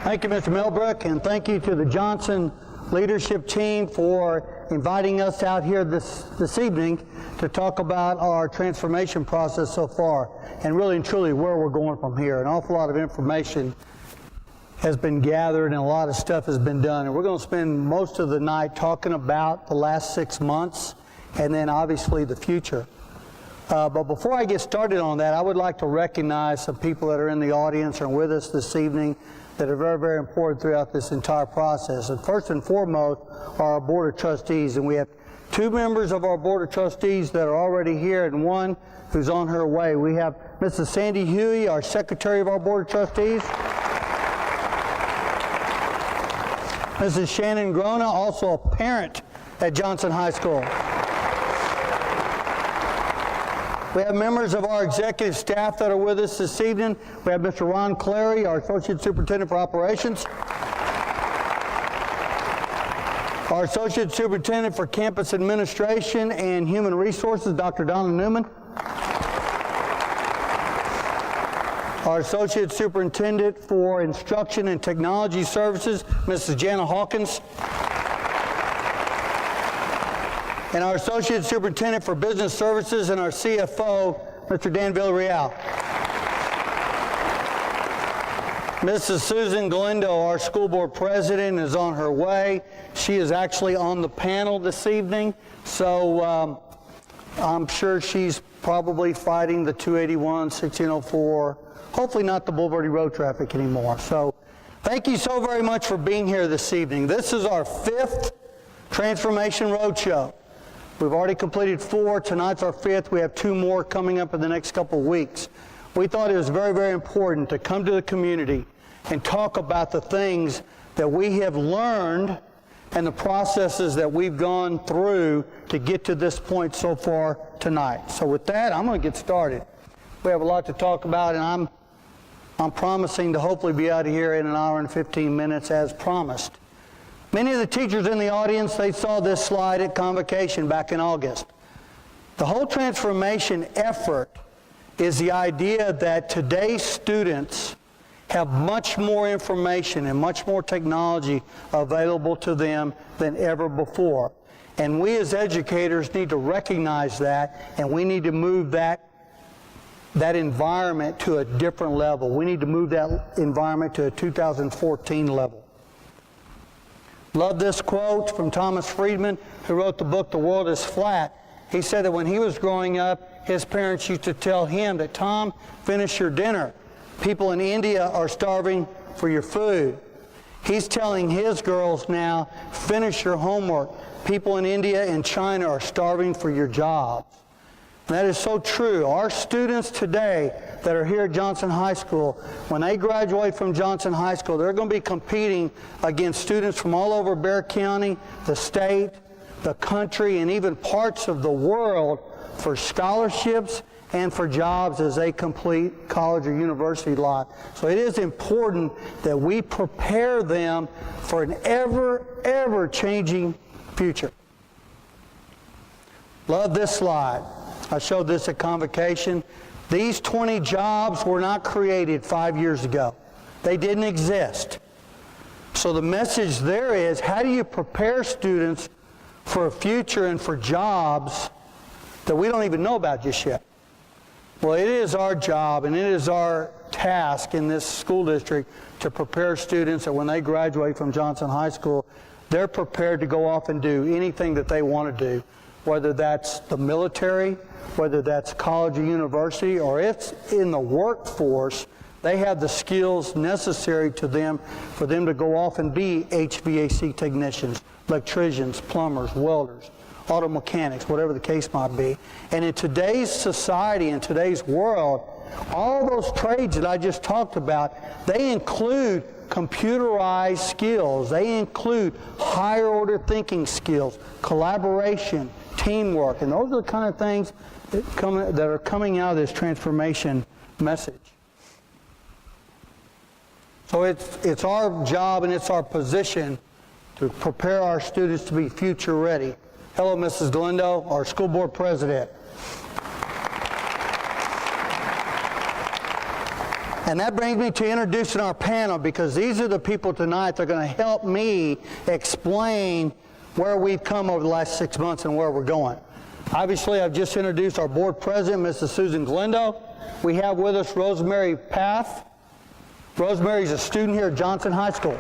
Thank you, Mr. Millbrook, and thank you to the Johnson leadership team for inviting us out here this evening to talk about our transformation process so far, and really and truly where we're going from here. An awful lot of information has been gathered and a lot of stuff has been done, and we're going to spend most of the night talking about the last 6 months and then obviously the future. But before I get started on that, I would like to recognize some people that are in the audience and with us this evening that are very, very important throughout this entire process. And first and foremost are our Board of Trustees, and we have 2 members of our Board of Trustees that are already here and one who's on her way. We have Mrs. Sandi Hughey, our Secretary of our Board of Trustees. Mrs. Shannon Grona, also a parent at Johnson High School. We have members of our executive staff that are with us this evening. We have Mr. Ron Clary, our Associate Superintendent for Operations. Our Associate Superintendent for Campus Administration and Human Resources, Dr. Donna Newman. Our Associate Superintendent for Instruction and Technology Services, Mrs. Jana Hawkins. And our Associate Superintendent for Business Services and our CFO, Mr. Dan Villarreal. Mrs. Susan Galindo, our School Board President, is on her way. She is actually on the panel this evening, so I'm sure she's probably fighting the 281, 1604, hopefully not the Boulevardy Road traffic anymore. So thank you so very much for being here this evening. This is our 5th Transformation Roadshow. We've already completed 4. Tonight's our 5th. We have 2 more coming up in the next couple of weeks. We thought it was very, very important to come to the community and talk about the things that we have learned and the processes that we've gone through to get to this point so far tonight. So with that, I'm going to get started. We have a lot to talk about, and I'm promising to hopefully be out of here in an hour and 15 minutes as promised. Many of the teachers in the audience, they saw this slide at Convocation back in August. The whole transformation effort is the idea that today's students have much more information and much more technology available to them than ever before. And we as educators need to recognize that, and we need to move that environment to a different level. We need to move that environment to a 2014 level. Love this quote from Thomas Friedman, who wrote the book, The World is Flat. He said that when he was growing up, his parents used to tell him that, Tom, finish your dinner. People in India are starving for your food. He's telling his girls now, finish your homework. People in India and China are starving for your jobs. And that is so true. Our students today that are here at Johnson High School, when they graduate from Johnson High School, they're going to be competing against students from all over Bexar County, the state, the country, and even parts of the world for scholarships and for jobs as they complete college or university life. So it is important that we prepare them for an ever changing future. Love this slide. I showed this at Convocation. These 20 jobs were not created 5 years ago. They didn't exist. So the message there is, how do you prepare students for a future and for jobs that we don't even know about just yet? Well, it is our job and it is our task in this school district to prepare students that when they graduate from Johnson High School, they're prepared to go off and do anything that they want to do, whether that's the military, whether that's college or university, or it's in the workforce. They have the skills necessary to them for them to go off and be HVAC technicians, electricians, plumbers, welders, auto mechanics, whatever the case might be. And in today's society, in today's world, all those trades that I just talked about, they include computerized skills. They include higher order thinking skills, collaboration, teamwork, and those are the kind of things that are coming out of this transformation message. So it's our job and it's our position to prepare our students to be future ready. Hello, Mrs. Galindo, our school board president. And that brings me to introducing our panel, because these are the people tonight that are going to help me explain where we've come over the last 6 months and where we're going. Obviously, I've just introduced our board president, Mrs. Susan Glendo. We have with us Rosemary Path. Rosemary's a student here at Johnson High School.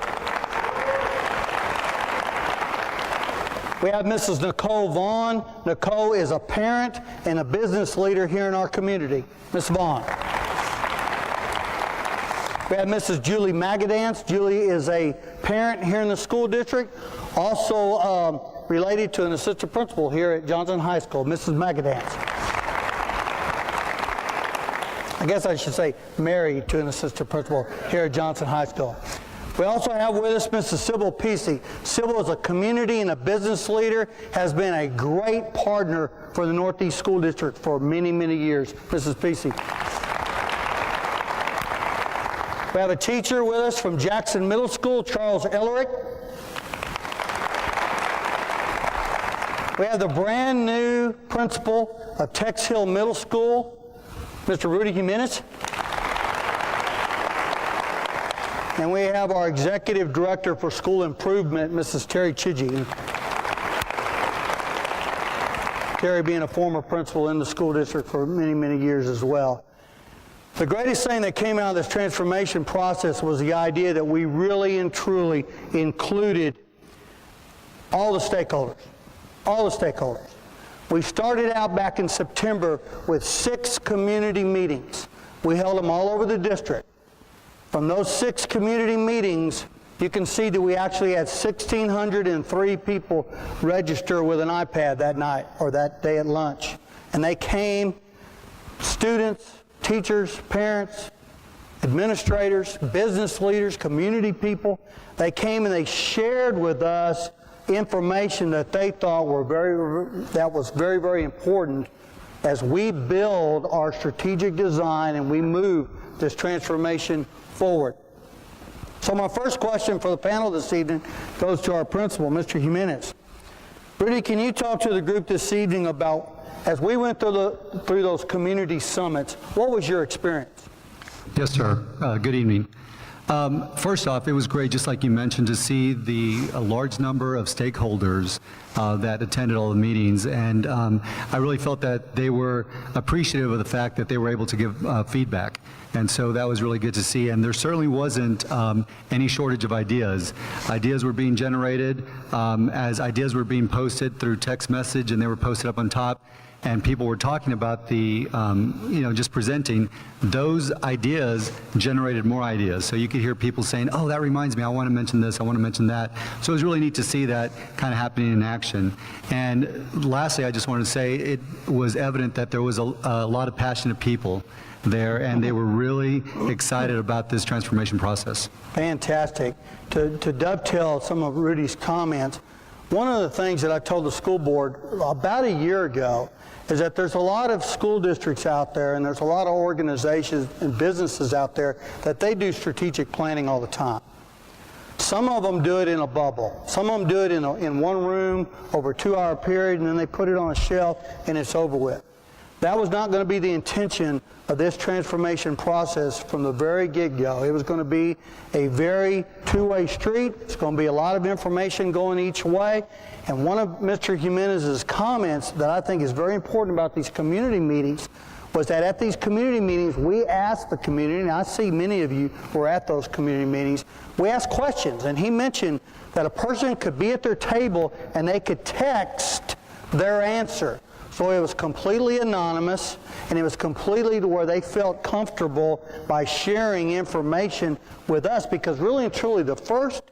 We have Mrs. Nicole Vaughn. Nicole is a parent and a business leader here in our community. Ms. Vaughn. We have Mrs. Julie Magadance. Julie is a parent here in the school district, also related to an assistant principal here at Johnson High School, Mrs. Magadance. I guess I should say married to an assistant principal here at Johnson High School. We also have with us Mrs. Sybil Pesey. Sybil is a community and a business leader, has been a great partner for the Northeast School District for many, many years. Mrs. Pesey. We have a teacher with us from Jackson Middle School, Charles Ellerick. We have the brand new principal of Tex Hill Middle School, Mr. Rudy Jimenez. And we have our Executive Director for School Improvement, Mrs. Terry Chidgey. Terry being a former principal in the school district for many, many years as well. The greatest thing that came out of this transformation process was the idea that we really and truly included all the stakeholders. All the stakeholders. We started out back in September with 6 community meetings. We held them all over the district. From those 6 community meetings, you can see that we actually had 1,603 people register with an iPad that night or that day at lunch. And they came, students, teachers, parents, administrators, business leaders, community people. They came and they shared with us information that they thought was very, very important as we build our strategic design and we move this transformation forward. So my first question for the panel this evening goes to our principal, Mr. Jimenez. Rudy, can you talk to the group this evening about, as we went through those community summits, what was your experience? Yes, sir. Good evening. First off, it was great, just like you mentioned, to see a large number of stakeholders that attended all the meetings, and I really felt that they were appreciative of the fact that they were able to give feedback, and so that was really good to see. And there certainly wasn't any shortage of ideas. Ideas were being generated as ideas were being posted through text message, and they were posted up on top. And people were talking about just presenting. Those ideas generated more ideas. So you could hear people saying, oh, that reminds me, I want to mention this, I want to mention that. So it was really neat to see that kind of happening in action. And lastly, I just want to say it was evident that there was a lot of passionate people there, and they were really excited about this transformation process. Fantastic. To dovetail some of Rudy's comments, one of the things that I told the school board about a year ago is that there's a lot of school districts out there and there's a lot of organizations and businesses out there that they do strategic planning all the time. Some of them do it in a bubble. Some of them do it in one room over a 2-hour period, and then they put it on a shelf and it's over with. That was not going to be the intention of this transformation process from the very get-go. It was going to be a very two-way street. It's going to be a lot of information going each way. And one of Mr. Jimenez's comments that I think is very important about these community meetings was that at these community meetings, we asked the community, and I see many of you were at those community meetings, we asked questions. And he mentioned that a person could be at their table and they could text their answer. So it was completely anonymous, and it was completely to where they felt comfortable by sharing information with us, because really and truly the first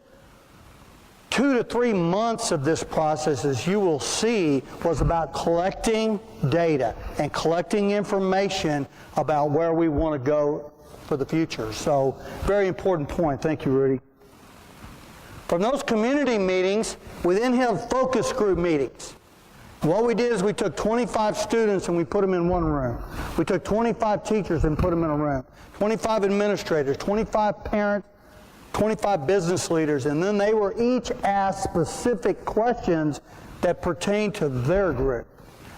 2 to 3 months of this process, as you will see, was about collecting data and collecting information about where we want to go for the future. So very important point. Thank you, Rudy. From those community meetings, we then held focus group meetings. What we did is we took 25 students and we put them in one room. We took 25 teachers and put them in a room. 25 administrators, 25 parents, 25 business leaders, and then they were each asked specific questions that pertained to their group.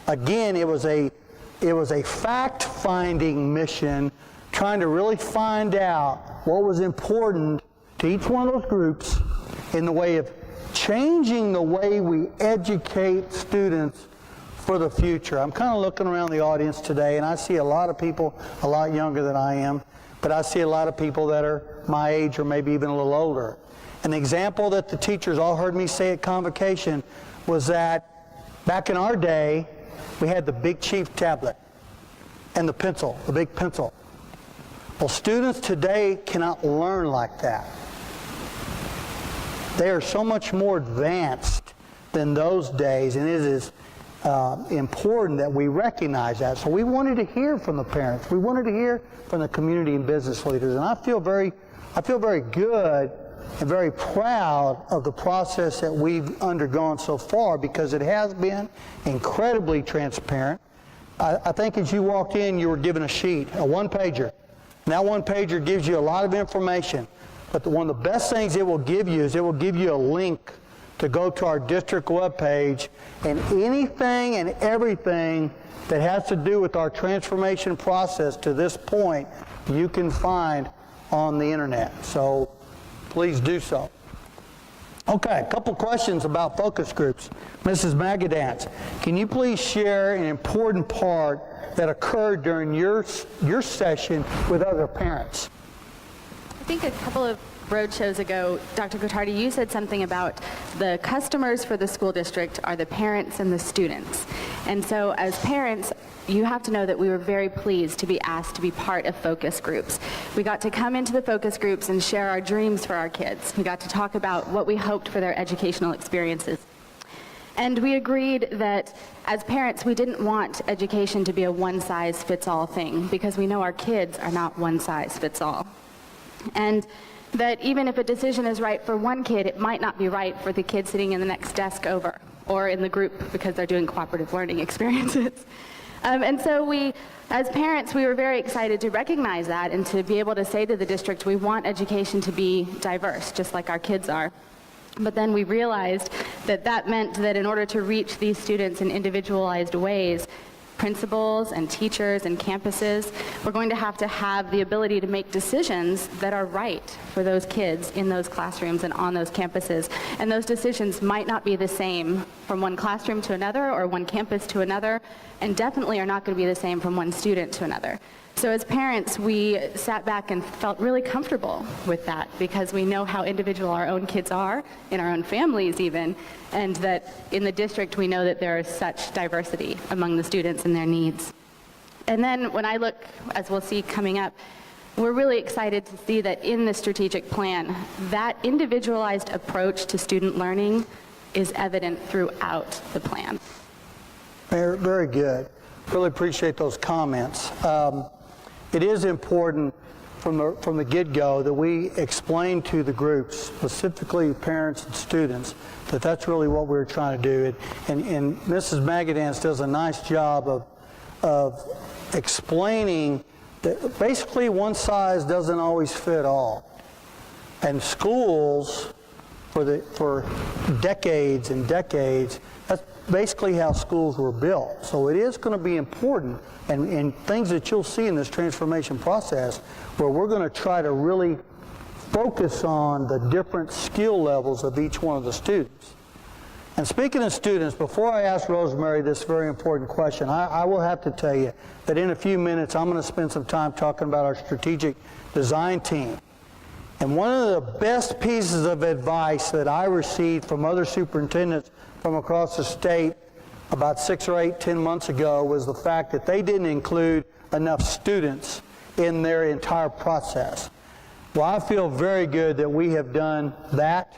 Again, it was a fact-finding mission trying to really find out what was important to each one of those groups in the way of changing the way we educate students for the future. I'm kind of looking around the audience today, and I see a lot of people a lot younger than I am, but I see a lot of people that are my age or maybe even a little older. An example that the teachers all heard me say at convocation was that back in our day, we had the Big Chief tablet and the pencil, the big pencil. Well, students today cannot learn like that. They are so much more advanced than those days, and it is important that we recognize that. So we wanted to hear from the parents. We wanted to hear from the community and business leaders, and I feel very good and very proud of the process that we've undergone so far, because it has been incredibly transparent. I think as you walked in, you were given a sheet, a one-pager. And that one-pager gives you a lot of information. But one of the best things it will give you is it will give you a link to go to our district webpage, and anything and everything that has to do with our transformation process to this point, you can find on the internet. So please do so. Okay, a couple questions about focus groups. Mrs. Magadance, can you please share an important part that occurred during your session with other parents? I think a couple of road shows ago, Dr. Gottardy, you said something about the customers for the school district are the parents and the students. And so as parents, you have to know that we were very pleased to be asked to be part of focus groups. We got to come into the focus groups and share our dreams for our kids. We got to talk about what we hoped for their educational experiences. And we agreed that as parents, we didn't want education to be a one-size-fits-all thing, because we know our kids are not one-size-fits-all. And that even if a decision is right for one kid, it might not be right for the kid sitting in the next desk over, or in the group because they're doing cooperative learning experiences. And so we, as parents, we were very excited to recognize that and to be able to say to the district, we want education to be diverse, just like our kids are. But then we realized that that meant that in order to reach these students in individualized ways, principals and teachers and campuses, we're going to have the ability to make decisions that are right for those kids in those classrooms and on those campuses. And those decisions might not be the same from one classroom to another or one campus to another, and definitely are not going to be the same from one student to another. So as parents, we sat back and felt really comfortable with that, because we know how individual our own kids are, in our own families even, and that in the district we know that there is such diversity among the students and their needs. And then when I look, as we'll see coming up, we're really excited to see that in the strategic plan, that individualized approach to student learning is evident throughout the plan. Very good. Really appreciate those comments. It is important from the get-go that we explain to the groups, specifically parents and students, that that's really what we're trying to do. And Mrs. Magadance does a nice job of explaining that basically one size doesn't always fit all. And schools, for decades and decades, that's basically how schools were built. So it is going to be important, and things that you'll see in this transformation process, where we're going to try to really focus on the different skill levels of each one of the students. And speaking of students, before I ask Rosemary this very important question, I will have to tell you that in a few minutes I'm going to spend some time talking about our strategic design team. And one of the best pieces of advice that I received from other superintendents from across the state about 6 or 8, 10 months ago was the fact that they didn't include enough students in their entire process. Well, I feel very good that we have done that.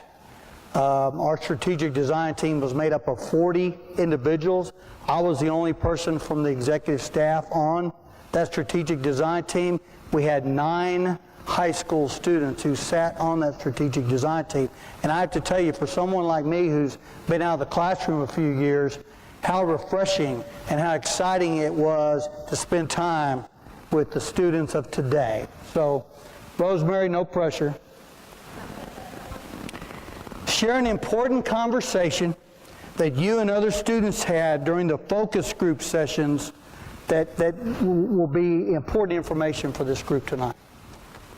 Our strategic design team was made up of 40 individuals. I was the only person from the executive staff on that strategic design team. We had 9 high school students who sat on that strategic design team. And I have to tell you, for someone like me who's been out of the classroom a few years, how refreshing and how exciting it was to spend time with the students of today. So, Rosemary, no pressure. Share an important conversation that you and other students had during the focus group sessions that will be important information for this group tonight?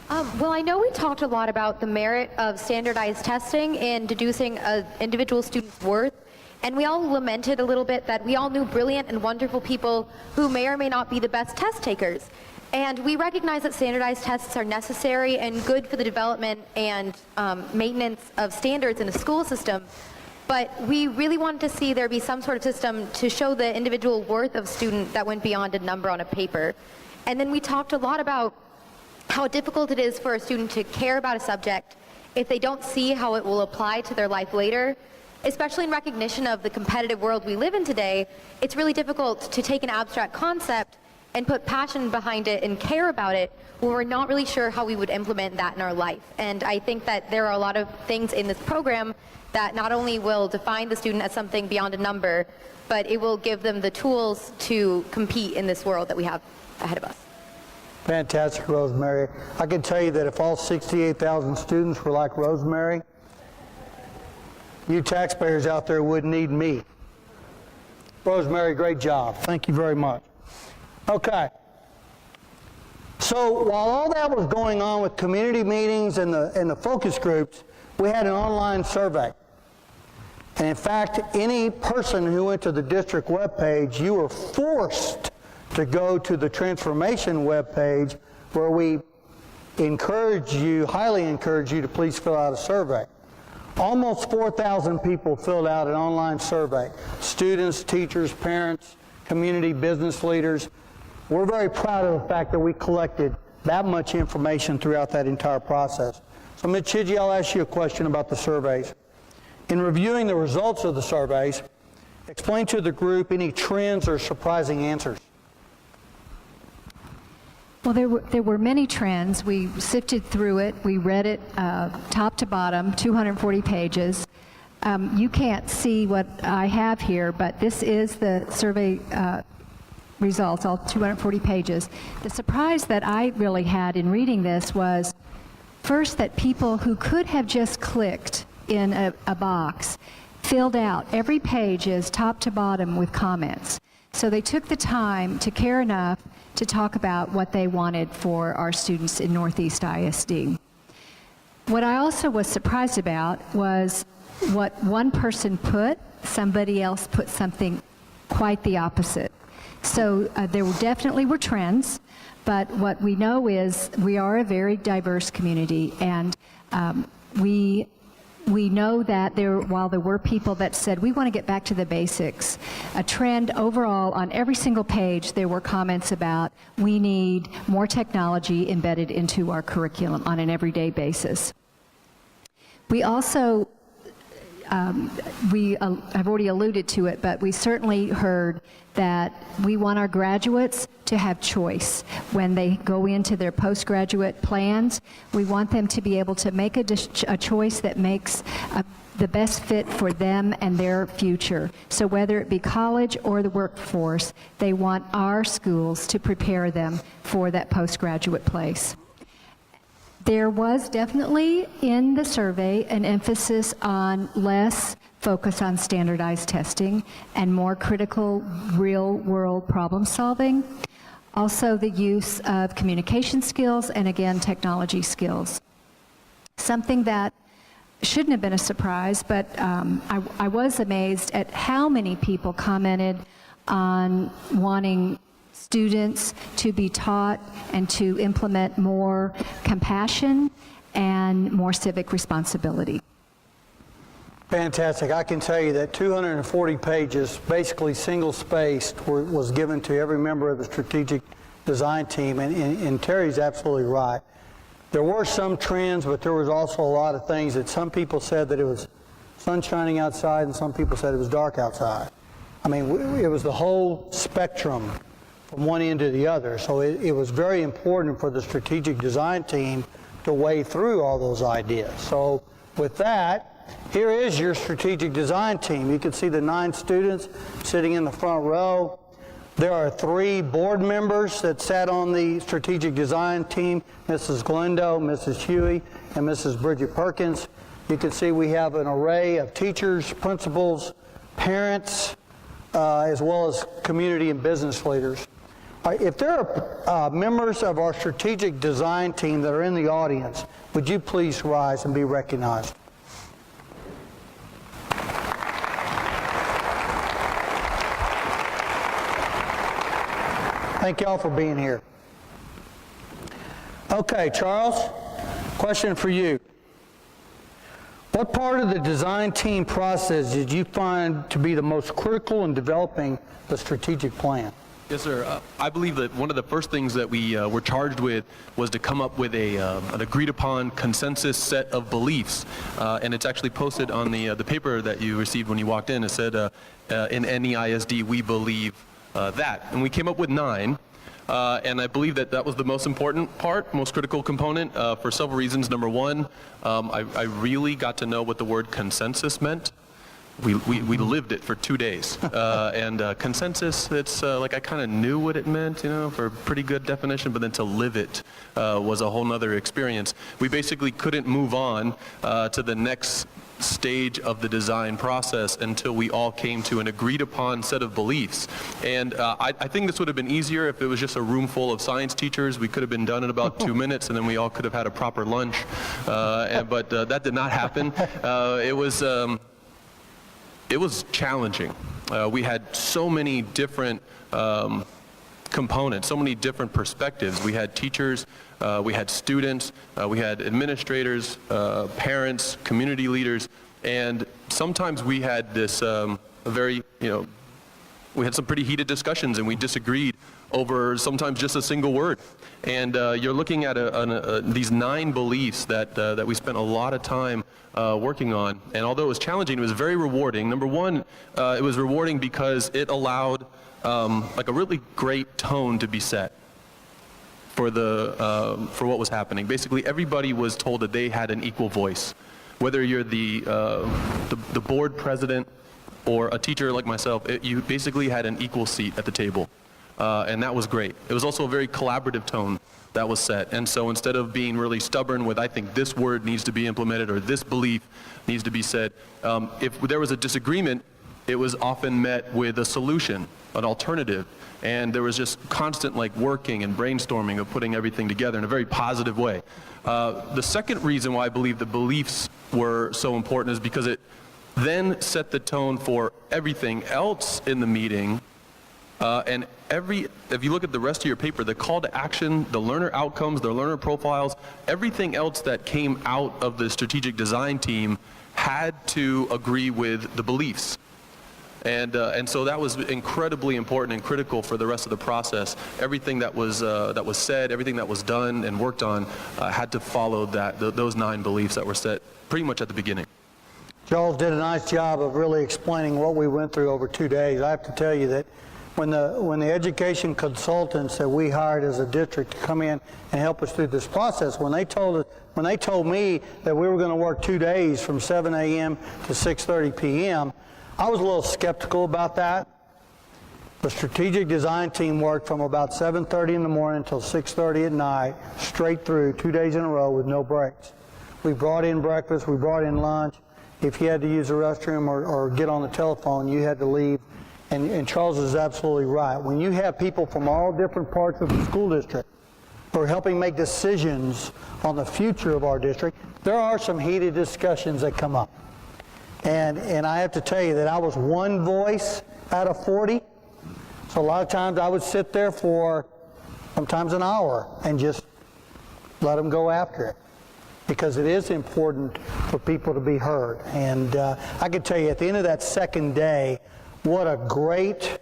Well, I know we talked a lot about the merit of standardized testing in deducing an individual student's worth, and we all lamented a little bit that we all knew brilliant and wonderful people who may or may not be the best test takers. And we recognize that standardized tests are necessary and good for the development and maintenance of standards in a school system, but we really wanted to see there be some sort of system to show the individual worth of student that went beyond a number on a paper. And then we talked a lot about how difficult it is for a student to care about a subject if they don't see how it will apply to their life later. Especially in recognition of the competitive world we live in today, it's really difficult to take an abstract concept and put passion behind it and care about it when we're not really sure how we would implement that in our life. And I think that there are a lot of things in this program that not only will define the student as something beyond a number, but it will give them the tools to compete in this world that we have ahead of us. Fantastic, Rosemary. I can tell you that if all 68,000 students were like Rosemary, you taxpayers out there wouldn't need me. Rosemary, great job. Thank you very much. Okay. So while all that was going on with community meetings and the focus groups, we had an online survey. And in fact, any person who went to the district webpage, you were forced to go to the transformation webpage, where we highly encourage you to please fill out a survey. Almost 4,000 people filled out an online survey. Students, teachers, parents, community business leaders. We're very proud of the fact that we collected that much information throughout that entire process. So Ms. Chidgey, I'll ask you a question about the surveys. In reviewing the results of the surveys, explain to the group any trends or surprising answers. Well, there were many trends. We sifted through it. We read it top to bottom, 240 pages. You can't see what I have here, but this is the survey results, all 240 pages. The surprise that I really had in reading this was, first, that people who could have just clicked in a box filled out. Every page is top to bottom with comments. So they took the time to care enough to talk about what they wanted for our students in Northeast ISD. What I also was surprised about was what one person put, somebody else put something quite the opposite. So there definitely were trends, but what we know is we are a very diverse community, and we know that while there were people that said, we want to get back to the basics, a trend overall on every single page, there were comments about we need more technology embedded into our curriculum on an everyday basis. We also, I've already alluded to it, but we certainly heard that we want our graduates to have choice. When they go into their postgraduate plans, we want them to be able to make a choice that makes the best fit for them and their future. So whether it be college or the workforce, they want our schools to prepare them for that postgraduate place. There was definitely in the survey an emphasis on less focus on standardized testing and more critical real-world problem solving. Also the use of communication skills and, again, technology skills. Something that shouldn't have been a surprise, but I was amazed at how many people commented on wanting students to be taught and to implement more compassion and more civic responsibility. Fantastic. I can tell you that 240 pages, basically single-spaced, was given to every member of the strategic design team, and Terry's absolutely right. There were some trends, but there was also a lot of things that some people said that it was sun shining outside and some people said it was dark outside. I mean, it was the whole spectrum from one end to the other. So it was very important for the strategic design team to wade through all those ideas. So with that, here is your strategic design team. You can see the 9 students sitting in the front row. There are 3 board members that sat on the strategic design team, Mrs. Glendo, Mrs. Hughey, and Mrs. Brigitte Perkins. You can see we have an array of teachers, principals, parents, as well as community and business leaders. All right, if there are members of our strategic design team that are in the audience, would you please rise and be recognized? Thank y'all for being here. Okay, Charles, question for you. What part of the design team process did you find to be the most critical in developing the strategic plan? Yes, sir. I believe that one of the first things that we were charged with was to come up with an agreed-upon consensus set of beliefs, and it's actually posted on the paper that you received when you walked in. It said, in NEISD, we believe that. And we came up with 9, and I believe that that was the most important part, most critical component, for several reasons. Number one, I really got to know what the word consensus meant. We lived it for 2 days, and consensus, it's like I kind of knew what it meant, you know, for a pretty good definition, but then to live it was a whole nother experience. We basically couldn't move on to the next stage of the design process until we all came to an agreed upon set of beliefs. And I think this would have been easier if it was just a room full of science teachers. We could have been done in about 2 minutes, and then we all could have had a proper lunch, but that did not happen. It was challenging. We had so many different components, so many different perspectives. We had teachers, we had students, we had administrators, parents, community leaders, and sometimes we had this we had some pretty heated discussions, and we disagreed over sometimes just a single word. And you're looking at these 9 beliefs that we spent a lot of time working on. And although it was challenging, it was very rewarding. Number one, it was rewarding because it allowed like a really great tone to be set for what was happening. Basically, everybody was told that they had an equal voice. Whether you're the board president or a teacher like myself, you basically had an equal seat at the table. And that was great. It was also a very collaborative tone that was set. And so instead of being really stubborn with, I think this word needs to be implemented or this belief needs to be said, if there was a disagreement, it was often met with a solution, an alternative. And there was just constant working and brainstorming of putting everything together in a very positive way. The second reason why I believe the beliefs were so important is because it then set the tone for everything else in the meeting. And if you look at the rest of your paper, the call to action, the learner outcomes, the learner profiles, everything else that came out of the strategic design team had to agree with the beliefs. And so that was incredibly important and critical for the rest of the process. Everything that was said, everything that was done and worked on had to follow those 9 beliefs that were set pretty much at the beginning. Charles did a nice job of really explaining what we went through over 2 days. I have to tell you that when the education consultants that we hired as a district to come in and help us through this process, when they told me that we were going to work 2 days from 7 a.m. to 6:30 p.m., I was a little skeptical about that. The strategic design team worked from about 7:30 in the morning until 6:30 at night, straight through 2 days in a row with no breaks. We brought in breakfast, we brought in lunch. If you had to use the restroom or get on the telephone, you had to leave. And Charles is absolutely right. When you have people from all different parts of the school district who are helping make decisions on the future of our district, there are some heated discussions that come up. And I have to tell you that I was one voice out of 40. So a lot of times I would sit there for sometimes an hour and just let them go after it, because it is important for people to be heard. And I can tell you at the end of that second day, what a great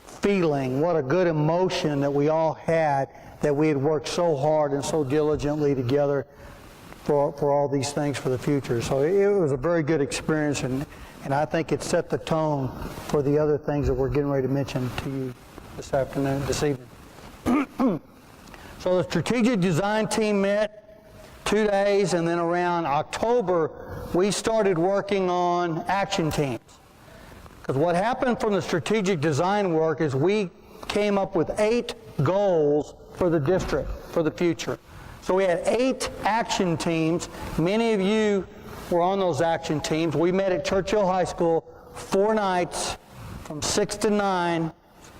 feeling, what a good emotion that we all had, that we had worked so hard and so diligently together for all these things for the future. So it was a very good experience, and I think it set the tone for the other things that we're getting ready to mention to you this evening. So the strategic design team met 2 days, and then around October, we started working on action teams. Because what happened from the strategic design work is we came up with 8 goals for the district for the future. So we had 8 action teams. Many of you were on those action teams. We met at Churchill High School 4 nights from 6 to 9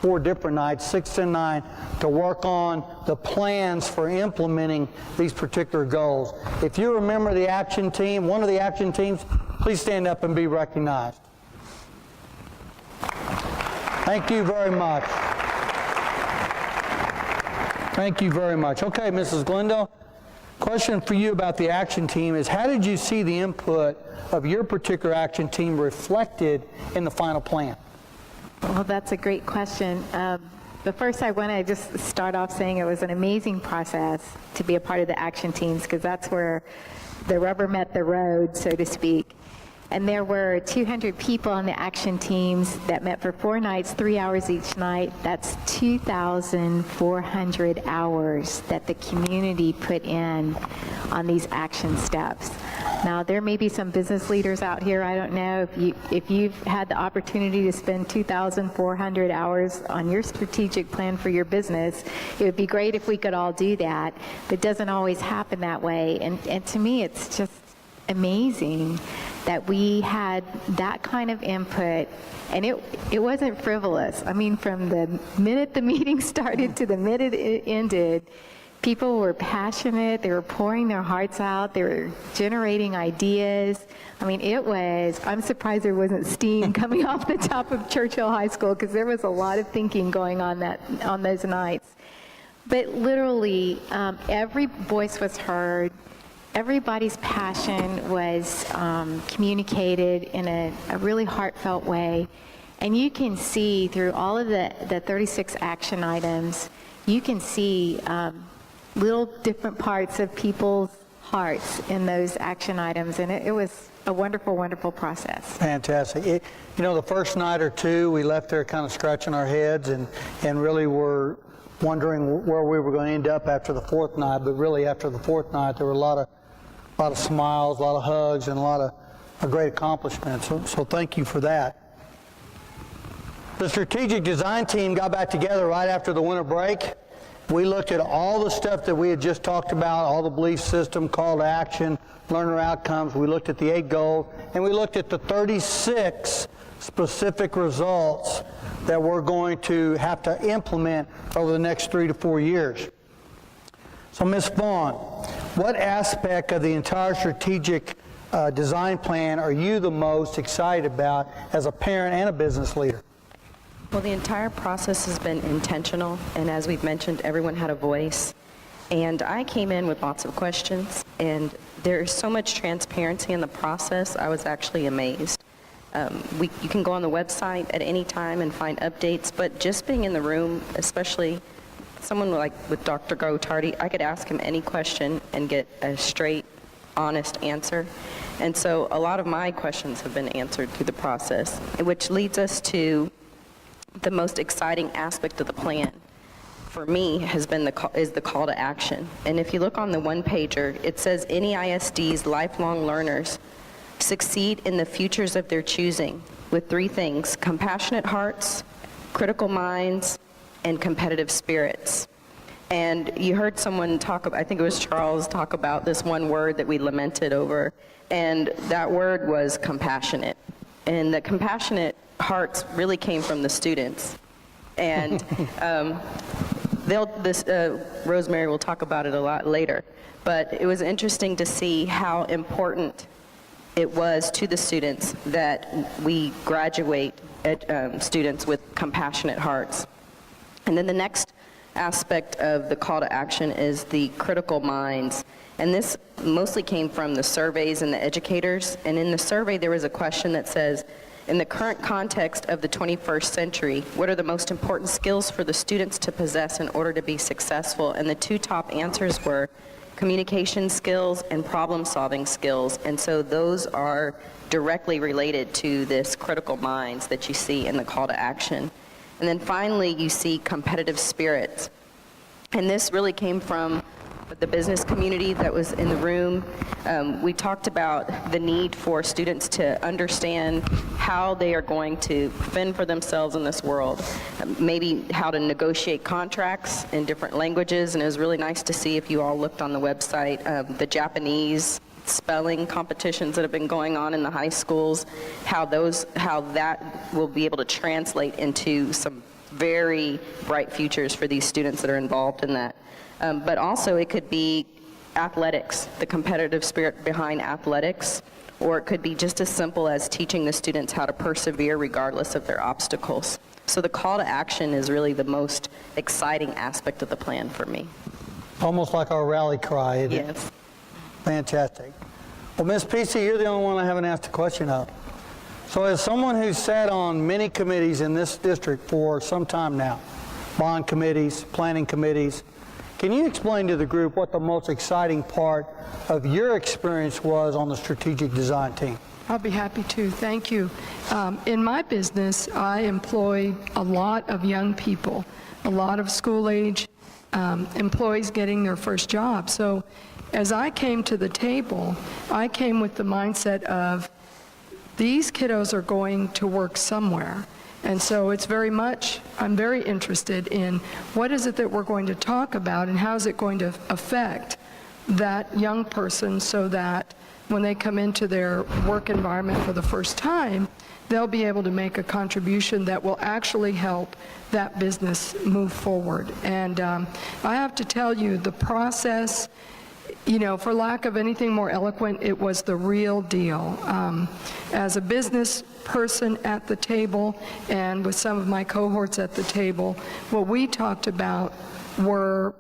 4 different nights, 6 and 9, to work on the plans for implementing these particular goals. If you remember the action team, one of the action teams, please stand up and be recognized. Thank you very much. Thank you very much. Okay, Mrs. Glendale, question for you about the action team is, how did you see the input of your particular action team reflected in the final plan? Well, that's a great question. But first, I want to just start off saying it was an amazing process to be a part of the action teams, because that's where the rubber met the road, so to speak. And there were 200 people on the action teams that met for 4 nights, 3 hours each night. That's 2,400 hours that the community put in on these action steps. Now, there may be some business leaders out here, I don't know, if you've had the opportunity to spend 2,400 hours on your strategic plan for your business, it would be great if we could all do that. But it doesn't always happen that way. And to me, it's just amazing that we had that kind of input, and it wasn't frivolous. I mean, from the minute the meeting started to the minute it ended, people were passionate, they were pouring their hearts out, they were generating ideas. I mean, I'm surprised there wasn't steam coming off the top of Churchill High School, because there was a lot of thinking going on on those nights. But literally, every voice was heard. Everybody's passion was communicated in a really heartfelt way. And you can see through all of the 36 action items, you can see little different parts of people's hearts in those action items. And it was a wonderful, wonderful process. Fantastic. You know, the first night or two, we left there kind of scratching our heads and really were wondering where we were going to end up after the 4th night. But really, after the 4th night, there were a lot of smiles, a lot of hugs, and a lot of great accomplishments. So thank you for that. The strategic design team got back together right after the winter break. We looked at all the stuff that we had just talked about, all the belief system, call to action, learner outcomes. We looked at the 8 goals, and we looked at the 36 specific results that we're going to have to implement over the next 3 to 4 years. So, Ms. Vaughn, what aspect of the entire strategic design plan are you the most excited about as a parent and a business leader? Well, the entire process has been intentional, and as we've mentioned, everyone had a voice. And I came in with lots of questions, and there's so much transparency in the process, I was actually amazed. You can go on the website at any time and find updates, but just being in the room, especially someone like with Dr. Gottardy, I could ask him any question and get a straight, honest answer. And so a lot of my questions have been answered through the process, which leads us to the most exciting aspect of the plan. For me, is the call to action. And if you look on the one-pager, it says NEISD's lifelong learners succeed in the futures of their choosing with 3 things: compassionate hearts, critical minds, and competitive spirits. And you heard someone talk about, I think it was Charles, talk about this one word that we lamented over, and that word was compassionate. And the compassionate hearts really came from the students. And Rosemary will talk about it a lot later, but it was interesting to see how important it was to the students that we graduate students with compassionate hearts. And then the next aspect of the call to action is the critical minds. And this mostly came from the surveys and the educators. And in the survey, there was a question that says, in the current context of the 21st century, what are the most important skills for the students to possess in order to be successful? And the 2 top answers were communication skills and problem-solving skills. And so those are directly related to this critical minds that you see in the call to action. And then finally, you see competitive spirits. And this really came from the business community that was in the room. We talked about the need for students to understand how they are going to fend for themselves in this world, maybe how to negotiate contracts in different languages. And it was really nice to see, if you all looked on the website, the Japanese spelling competitions that have been going on in the high schools, how that will be able to translate into some very bright futures for these students that are involved in that. But also it could be athletics, the competitive spirit behind athletics, or it could be just as simple as teaching the students how to persevere regardless of their obstacles. So the call to action is really the most exciting aspect of the plan for me. Almost like our rally cry, isn't it? Yes. Fantastic. Well, Ms. PC, you're the only one I haven't asked a question of. So as someone who's sat on many committees in this district for some time now, bond committees, planning committees, can you explain to the group what the most exciting part of your experience was on the strategic design team? I'll be happy to. Thank you. In my business, I employ a lot of young people, a lot of school-age employees getting their first job. So as I came to the table, I came with the mindset of these kiddos are going to work somewhere. And so it's very much, I'm very interested in what is it that we're going to talk about and how is it going to affect that young person so that when they come into their work environment for the first time, they'll be able to make a contribution that will actually help that business move forward. And I have to tell you, the process, you know, for lack of anything more eloquent, it was the real deal. As a business person at the table and with some of my cohorts at the table, what we talked about were,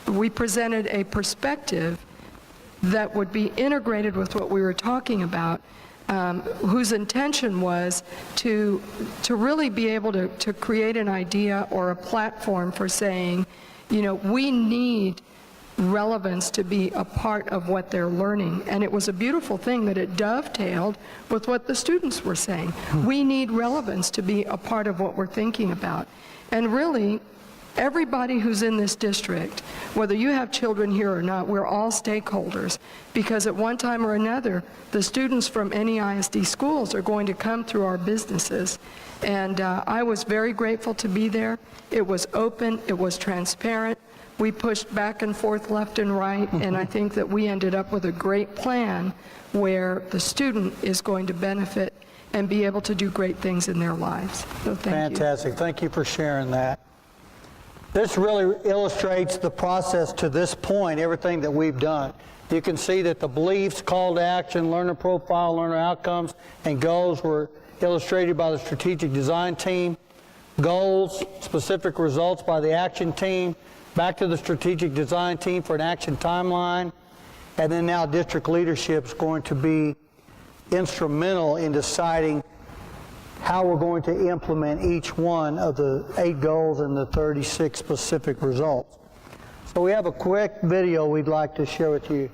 we presented a perspective that would be integrated with what we were talking about, whose intention was to really be able to create an idea or a platform for saying, you know, we need relevance to be a part of what they're learning. And it was a beautiful thing that it dovetailed with what the students were saying. We need relevance to be a part of what we're thinking about. And really, everybody who's in this district, whether you have children here or not, we're all stakeholders, because at one time or another, the students from NEISD schools are going to come through our businesses. And I was very grateful to be there. It was open, it was transparent. We pushed back and forth, left and right, and I think that we ended up with a great plan where the student is going to benefit and be able to do great things in their lives. So thank you. Fantastic. Thank you for sharing that. This really illustrates the process to this point, everything that we've done. You can see that the beliefs, call to action, learner profile, learner outcomes, and goals were illustrated by the strategic design team. Goals, specific results by the action team, back to the strategic design team for an action timeline, and then now district leadership is going to be instrumental in deciding how we're going to implement each one of the 8 goals and the 36 specific results. So we have a quick video we'd like to share with you.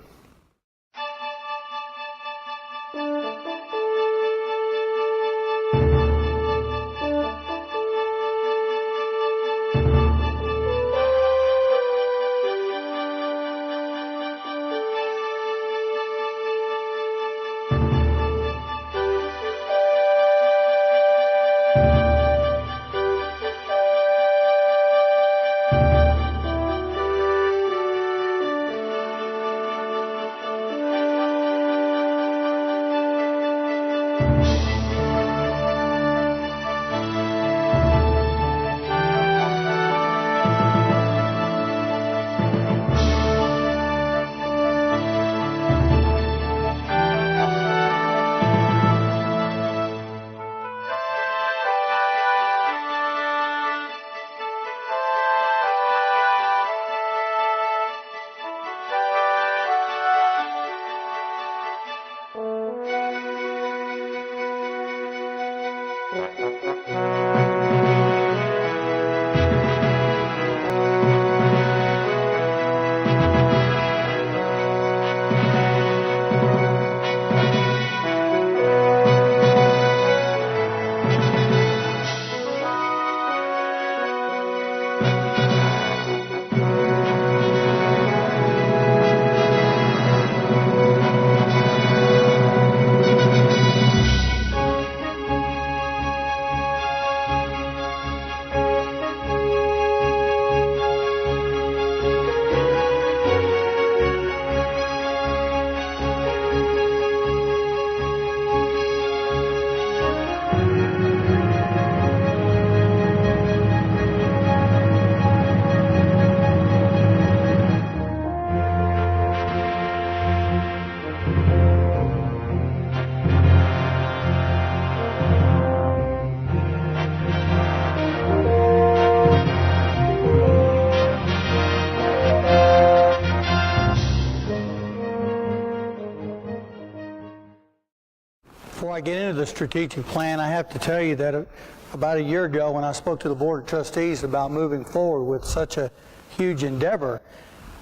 Before I get into the strategic plan, I have to tell you that about a year ago when I spoke to the Board of Trustees about moving forward with such a huge endeavor,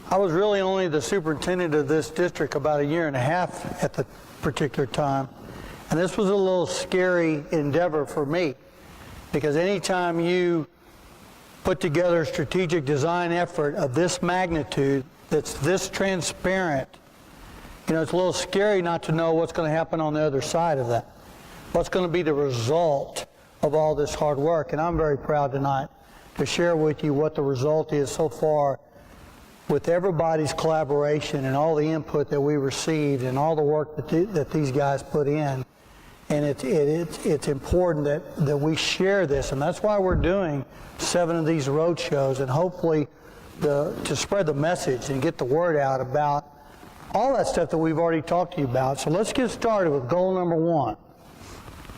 I was really only the superintendent of this district about a year and a half at the particular time. And this was a little scary endeavor for me, because anytime you put together a strategic design effort of this magnitude that's this transparent, you know, it's a little scary not to know what's going to happen on the other side of that. What's going to be the result of all this hard work. And I'm very proud tonight to share with you what the result is so far with everybody's collaboration and all the input that we received and all the work that these guys put in. And it's important that we share this, and that's why we're doing 7 of these road shows, and hopefully to spread the message and get the word out about all that stuff that we've already talked to you about. So let's get started with goal number 1.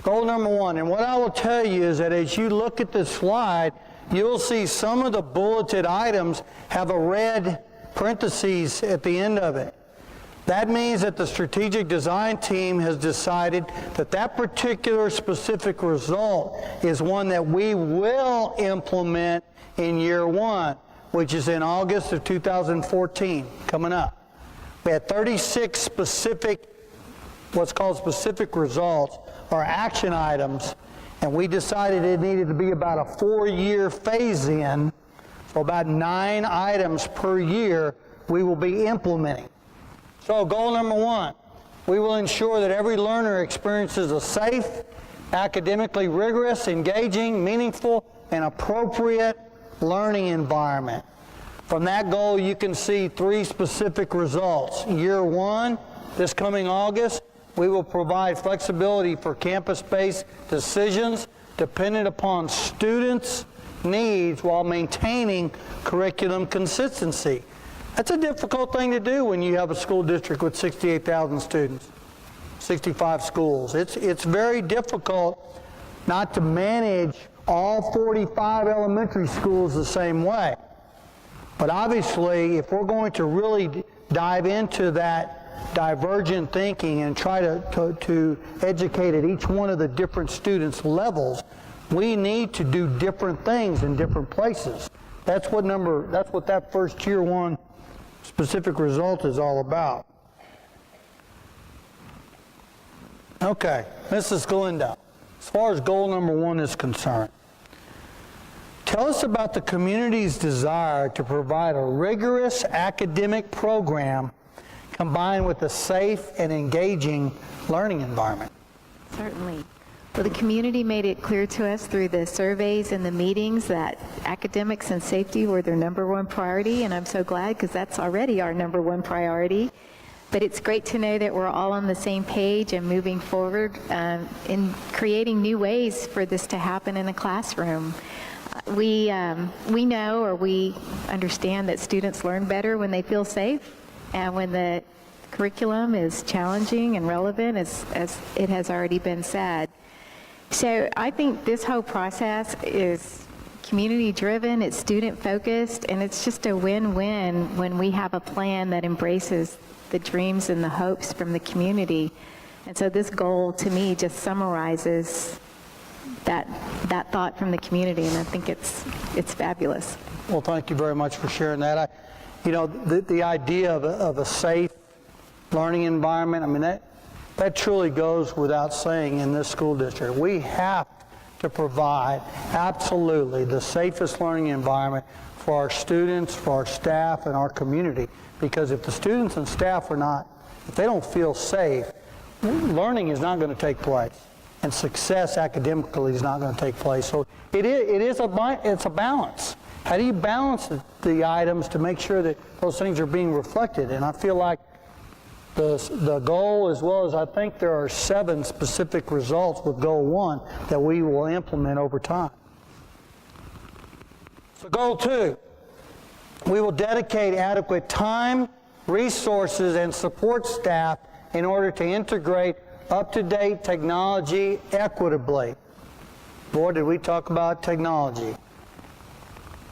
Goal number 1, and what I will tell you is that as you look at this slide, you'll see some of the bulleted items have a red parentheses at the end of it. That means that the strategic design team has decided that that particular specific result is one that we will implement in year 1, which is in August of 2014, coming up. We had 36 specific, what's called specific results, or action items, and we decided it needed to be about a 4-year phase-in, so about 9 items per year we will be implementing. So goal number 1, we will ensure that every learner experiences a safe, academically rigorous, engaging, meaningful, and appropriate learning environment. From that goal, you can see 3 specific results. Year 1, this coming August, we will provide flexibility for campus-based decisions dependent upon students' needs while maintaining curriculum consistency. That's a difficult thing to do when you have a school district with 68,000 students, 65 schools. It's very difficult not to manage all 45 elementary schools the same way. But obviously, if we're going to really dive into that divergent thinking and try to educate at each one of the different students' levels, we need to do different things in different places. That's what that first year 1 specific result is all about. Okay, Mrs. Galindo, as far as goal number 1 is concerned, tell us about the community's desire to provide a rigorous academic program combined with a safe and engaging learning environment. Certainly. Well, the community made it clear to us through the surveys and the meetings that academics and safety were their number 1 priority, and I'm so glad because that's already our number 1 priority. But it's great to know that we're all on the same page and moving forward in creating new ways for this to happen in a classroom. We know, or we understand, that students learn better when they feel safe and when the curriculum is challenging and relevant, as it has already been said. So I think this whole process is community-driven, it's student-focused, and it's just a win-win when we have a plan that embraces the dreams and the hopes from the community. And so this goal, to me, just summarizes that thought from the community, and I think it's fabulous. Well, thank you very much for sharing that. The idea of a safe learning environment, I mean, that truly goes without saying in this school district. We have to provide absolutely the safest learning environment for our students, for our staff, and our community. Because if the students and staff if they don't feel safe, learning is not going to take place. And success academically is not going to take place. So it's a balance. How do you balance the items to make sure that those things are being reflected? And I feel like the goal, as well as I think there are 7 specific results with goal 1 that we will implement over time. So goal 2, we will dedicate adequate time, resources, and support staff in order to integrate up-to-date technology equitably. Boy, did we talk about technology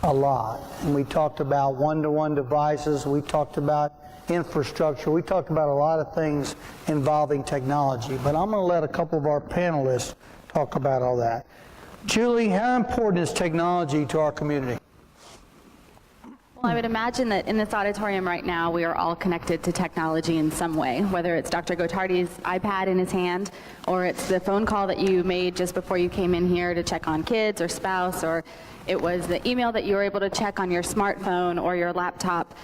a lot. And we talked about one-to-one devices. We talked about infrastructure. We talked about a lot of things involving technology, but I'm going to let a couple of our panelists talk about all that. Julie, how important is technology to our community? Well, I would imagine that in this auditorium right now, we are all connected to technology in some way, whether it's Dr. Gottardy's iPad in his hand, or it's the phone call that you made just before you came in here to check on kids or spouse, or it was the email that you were able to check on your smartphone or your laptop.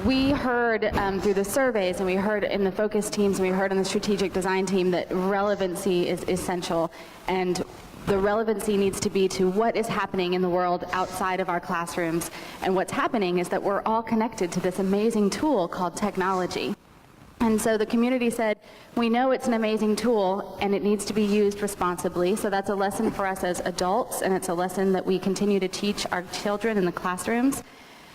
We heard through the surveys, and we heard in the focus teams, and we heard in the strategic design team that relevancy is essential, and the relevancy needs to be to what is happening in the world outside of our classrooms. And what's happening is that we're all connected to this amazing tool called technology. And so the community said, we know it's an amazing tool and it needs to be used responsibly. So that's a lesson for us as adults, and it's a lesson that we continue to teach our children in the classrooms.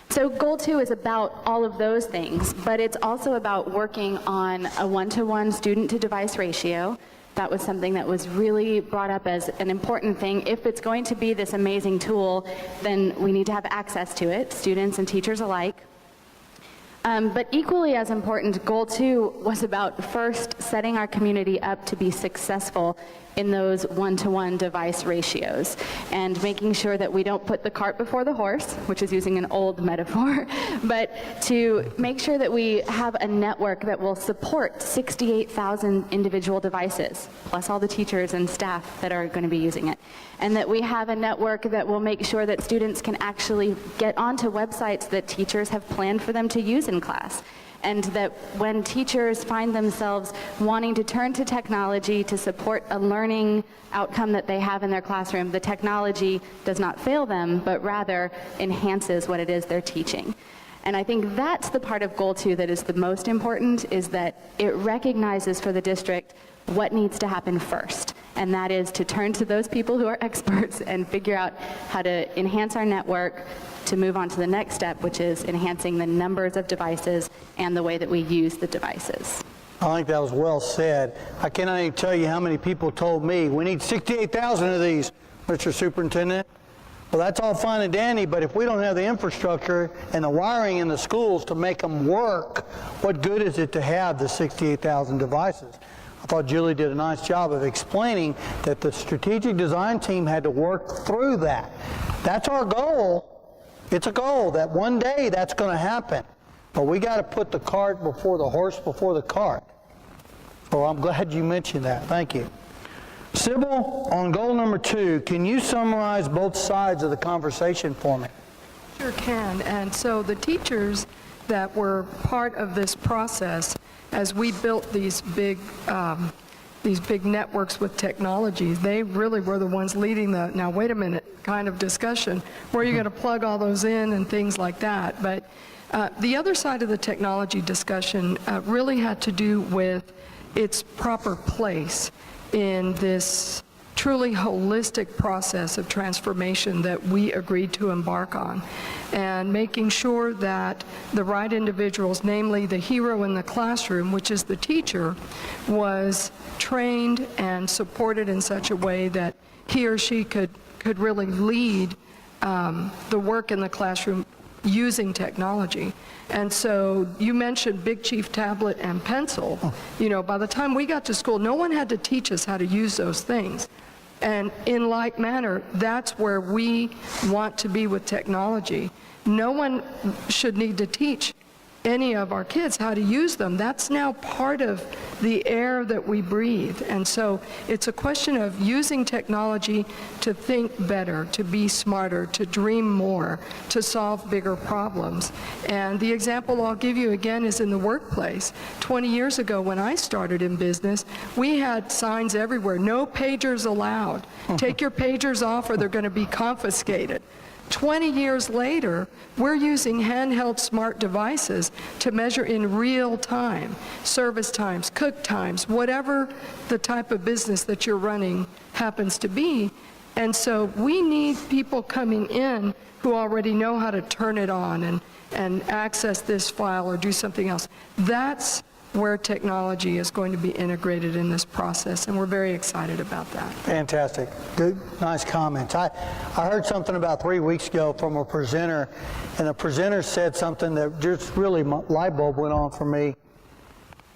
So Goal 2 is about all of those things, but it's also about working on a one-to-one student-to-device ratio. That was something that was really brought up as an important thing. If it's going to be this amazing tool, then we need to have access to it, students and teachers alike. But equally as important, Goal 2 was about first setting our community up to be successful in those one-to-one device ratios, and making sure that we don't put the cart before the horse, which is using an old metaphor, but to make sure that we have a network that will support 68,000 individual devices, plus all the teachers and staff that are going to be using it. And that we have a network that will make sure that students can actually get onto websites that teachers have planned for them to use in class. And that when teachers find themselves wanting to turn to technology to support a learning outcome that they have in their classroom, the technology does not fail them, but rather enhances what it is they're teaching. And I think that's the part of Goal 2 that is the most important, is that it recognizes for the district what needs to happen first. And that is to turn to those people who are experts and figure out how to enhance our network, to move on to the next step, which is enhancing the numbers of devices and the way that we use the devices. I think that was well said. I cannot even tell you how many people told me, we need 68,000 of these, Mr. Superintendent. Well, that's all fine and dandy, but if we don't have the infrastructure and the wiring in the schools to make them work, what good is it to have the 68,000 devices? I thought Julie did a nice job of explaining that the strategic design team had to work through that. That's our goal. It's a goal that one day that's going to happen. But we got to put the cart before the horse before the cart. So I'm glad you mentioned that. Thank you. Sybil, on goal number 2, can you summarize both sides of the conversation for me? Sure can. And so the teachers that were part of this process, as we built these big networks with technology, they really were the ones leading the, now wait a minute, kind of discussion. Where are you going to plug all those in and things like that? But the other side of the technology discussion really had to do with its proper place in this truly holistic process of transformation that we agreed to embark on, and making sure that the right individuals, namely the hero in the classroom, which is the teacher, was trained and supported in such a way that he or she could really lead the work in the classroom using technology. And so you mentioned Big Chief tablet and pencil. You know, by the time we got to school, no one had to teach us how to use those things. And in like manner, that's where we want to be with technology. No one should need to teach any of our kids how to use them. That's now part of the air that we breathe. And so it's a question of using technology to think better, to be smarter, to dream more, to solve bigger problems. And the example I'll give you again is in the workplace. 20 years ago when I started in business, we had signs everywhere, no pagers allowed. Take your pagers off or they're going to be confiscated. 20 years later, we're using handheld smart devices to measure in real time service times, cook times, whatever the type of business that you're running happens to be. And so we need people coming in who already know how to turn it on and access this file or do something else. That's where technology is going to be integrated in this process, and we're very excited about that. Fantastic. Good, nice comments. I heard something about 3 weeks ago from a presenter, and the presenter said something that just really light bulb went on for me.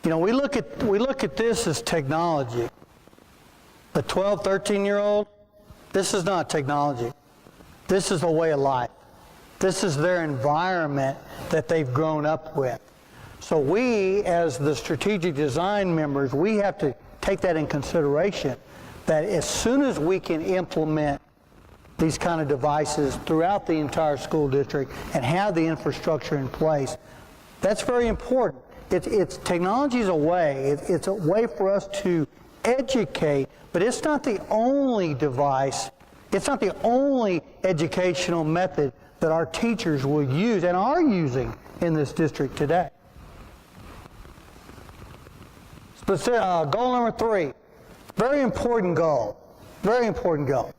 You know, we look at this as technology. The 12, 13-year-old, this is not technology. This is a way of life. This is their environment that they've grown up with. So we, as the strategic design members, we have to take that in consideration, that as soon as we can implement these kind of devices throughout the entire school district and have the infrastructure in place, that's very important. It's technology is a way. It's a way for us to educate, but it's not the only device. It's not the only educational method that our teachers will use and are using in this district today. Goal number 3, very important goal, very important goal.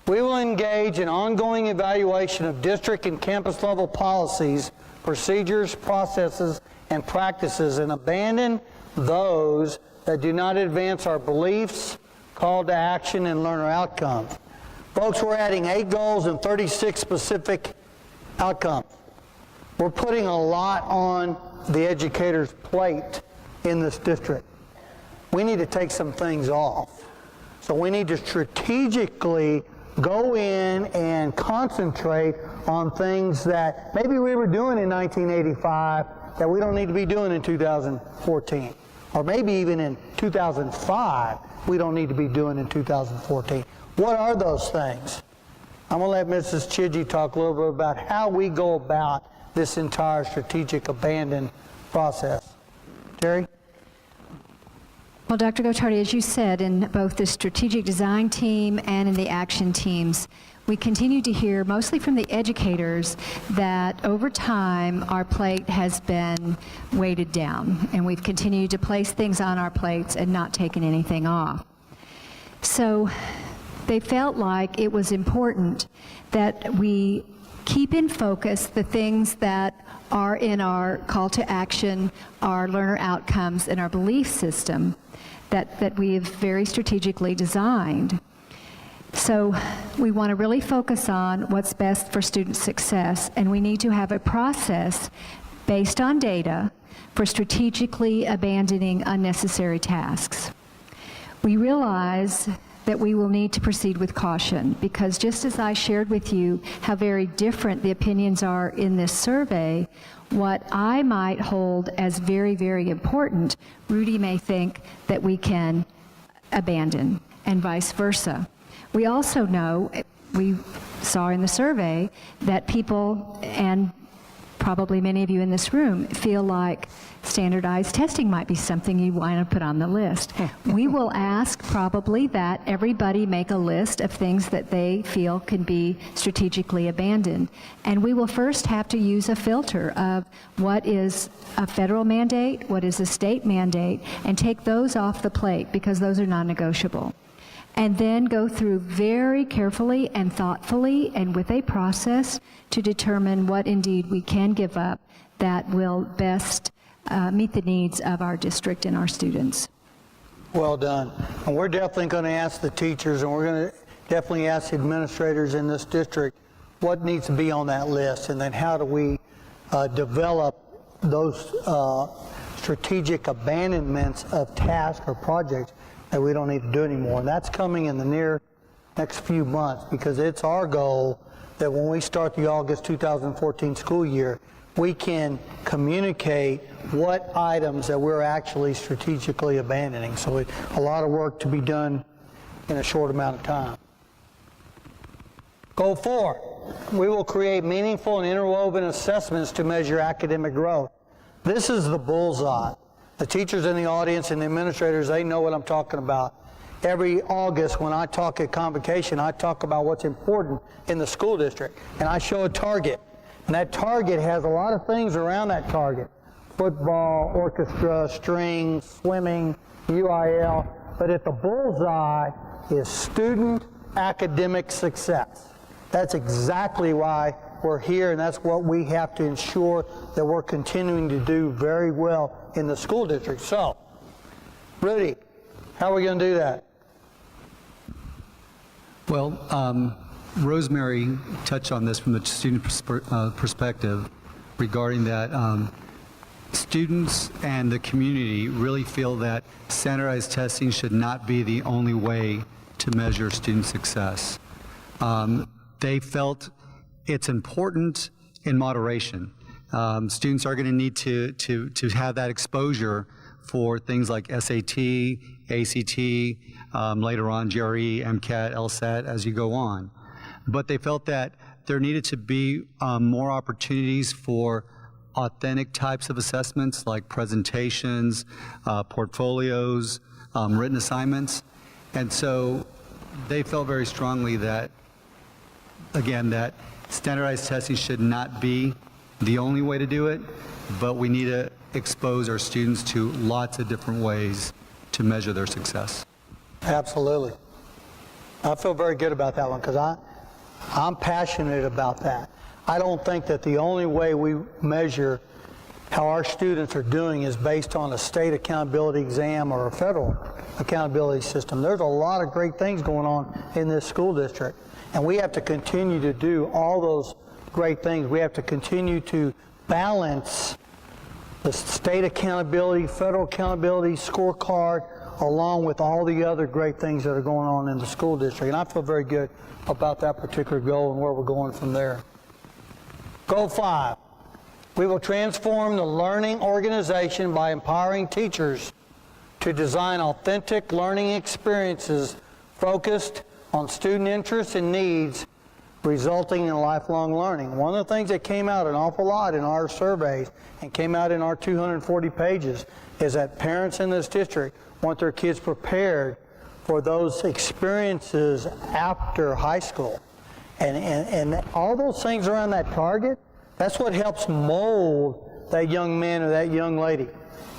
We will engage in ongoing evaluation of district and campus level policies, procedures, processes, and practices, and abandon those that do not advance our beliefs, call to action, and learner outcomes. Folks, we're adding 8 goals and 36 specific outcomes. We're putting a lot on the educator's plate in this district. We need to take some things off. So we need to strategically go in and concentrate on things that maybe we were doing in 1985 that we don't need to be doing in 2014. Or maybe even in 2005, we don't need to be doing in 2014. What are those things? I'm going to let Mrs. Chidgey talk a little bit about how we go about this entire strategic abandon process. Terry? Well, Dr. Gottardy, as you said, in both the strategic design team and in the action teams, we continue to hear, mostly from the educators, that over time our plate has been weighted down, and we've continued to place things on our plates and not taken anything off. So they felt like it was important that we keep in focus the things that are in our call to action, our learner outcomes, and our belief system that we have very strategically designed. So we want to really focus on what's best for student success, and we need to have a process based on data for strategically abandoning unnecessary tasks. We realize that we will need to proceed with caution, because just as I shared with you how very different the opinions are in this survey, what I might hold as very, very important, Rudy may think that we can abandon, and vice versa. We also know, we saw in the survey, that people, and probably many of you in this room, feel like standardized testing might be something you want to put on the list. We will ask probably that everybody make a list of things that they feel can be strategically abandoned. And we will first have to use a filter of what is a federal mandate, what is a state mandate, and take those off the plate because those are non-negotiable. And then go through very carefully and thoughtfully and with a process to determine what indeed we can give up that will best meet the needs of our district and our students. Well done. And we're definitely going to ask the teachers, and we're going to definitely ask the administrators in this district what needs to be on that list, and then how do we develop those strategic abandonments of tasks or projects that we don't need to do anymore. And that's coming in the near next few months, because it's our goal that when we start the August 2014 school year, we can communicate what items that we're actually strategically abandoning. So a lot of work to be done in a short amount of time. Goal 4, we will create meaningful and interwoven assessments to measure academic growth. This is the bullseye. The teachers in the audience and the administrators, they know what I'm talking about. Every August when I talk at convocation, I talk about what's important in the school district, and I show a target. And that target has a lot of things around that target. Football, orchestra, strings, swimming, UIL. But at the bullseye is student academic success. That's exactly why we're here, and that's what we have to ensure that we're continuing to do very well in the school district. So, Rudy, how are we going to do that? Well, Rosemary touched on this from the student perspective regarding that students and the community really feel that standardized testing should not be the only way to measure student success. They felt it's important in moderation. Students are going to need to have that exposure for things like SAT, ACT, later on GRE, MCAT, LSAT, as you go on. But they felt that there needed to be more opportunities for authentic types of assessments like presentations, portfolios, written assignments. And so they felt very strongly that, again, that standardized testing should not be the only way to do it, but we need to expose our students to lots of different ways to measure their success. Absolutely. I feel very good about that one because I'm passionate about that. I don't think that the only way we measure how our students are doing is based on a state accountability exam or a federal accountability system. There's a lot of great things going on in this school district, and we have to continue to do all those great things. We have to continue to balance the state accountability, federal accountability scorecard, along with all the other great things that are going on in the school district. And I feel very good about that particular goal and where we're going from there. Goal 5, we will transform the learning organization by empowering teachers to design authentic learning experiences focused on student interests and needs, resulting in lifelong learning. One of the things that came out an awful lot in our surveys and came out in our 240 pages is that parents in this district want their kids prepared for those experiences after high school. And all those things around that target, that's what helps mold that young man or that young lady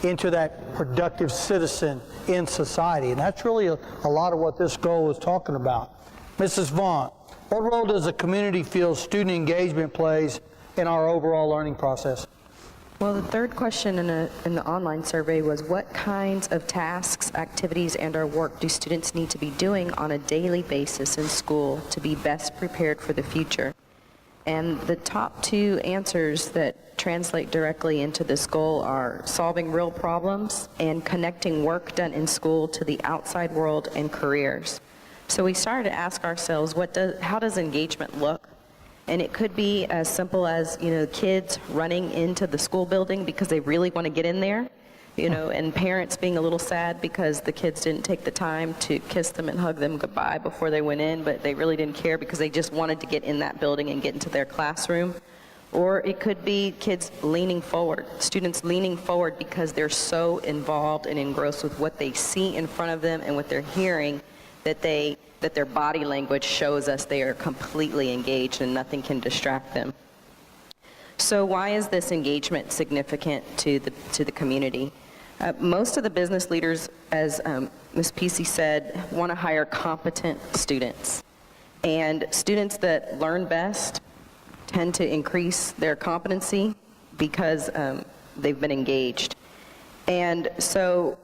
into that productive citizen in society. And that's really a lot of what this goal is talking about. Mrs. Vaughn, what role does the community feel student engagement plays in our overall learning process? Well, the third question in the online survey was what kinds of tasks, activities, and/or work do students need to be doing on a daily basis in school to be best prepared for the future? And the top 2 answers that translate directly into this goal are solving real problems and connecting work done in school to the outside world and careers. So we started to ask ourselves, how does engagement look? And it could be as simple as, kids running into the school building because they really want to get in there, and parents being a little sad because the kids didn't take the time to kiss them and hug them goodbye before they went in, but they really didn't care because they just wanted to get in that building and get into their classroom. Or it could be kids leaning forward, students leaning forward because they're so involved and engrossed with what they see in front of them and what they're hearing that their body language shows us they are completely engaged and nothing can distract them. So why is this engagement significant to the community? Most of the business leaders, as Ms. Pesey said, want to hire competent students. And students that learn best tend to increase their competency because they've been engaged. And so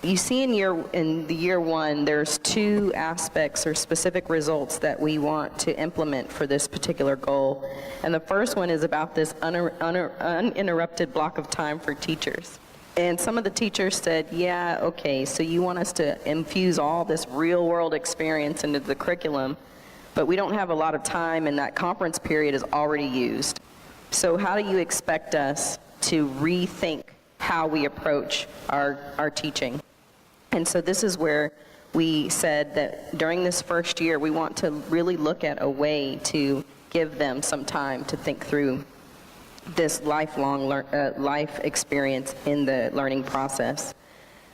you see in the year 1, there's 2 aspects or specific results that we want to implement for this particular goal. And the first one is about this uninterrupted block of time for teachers. And some of the teachers said, yeah, okay, so you want us to infuse all this real world experience into the curriculum, but we don't have a lot of time and that conference period is already used. So how do you expect us to rethink how we approach our teaching? And so this is where we said that during this first year, we want to really look at a way to give them some time to think through this lifelong life experience in the learning process.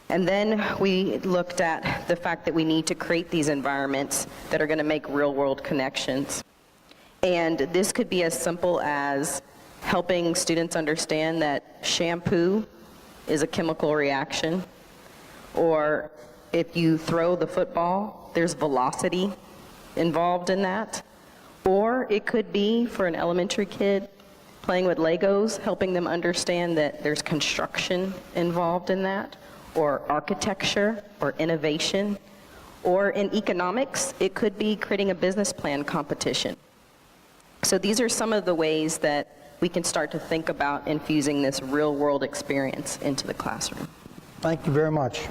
And then we looked at the fact that we need to create these environments that are going to make real-world connections. And this could be as simple as helping students understand that shampoo is a chemical reaction, or if you throw the football, there's velocity involved in that, Or it could be for an elementary kid playing with Legos, helping them understand that there's construction involved in that, or architecture, or innovation. Or in economics, it could be creating a business plan competition. So these are some of the ways that we can start to think about infusing this real-world experience into the classroom. Thank you very much.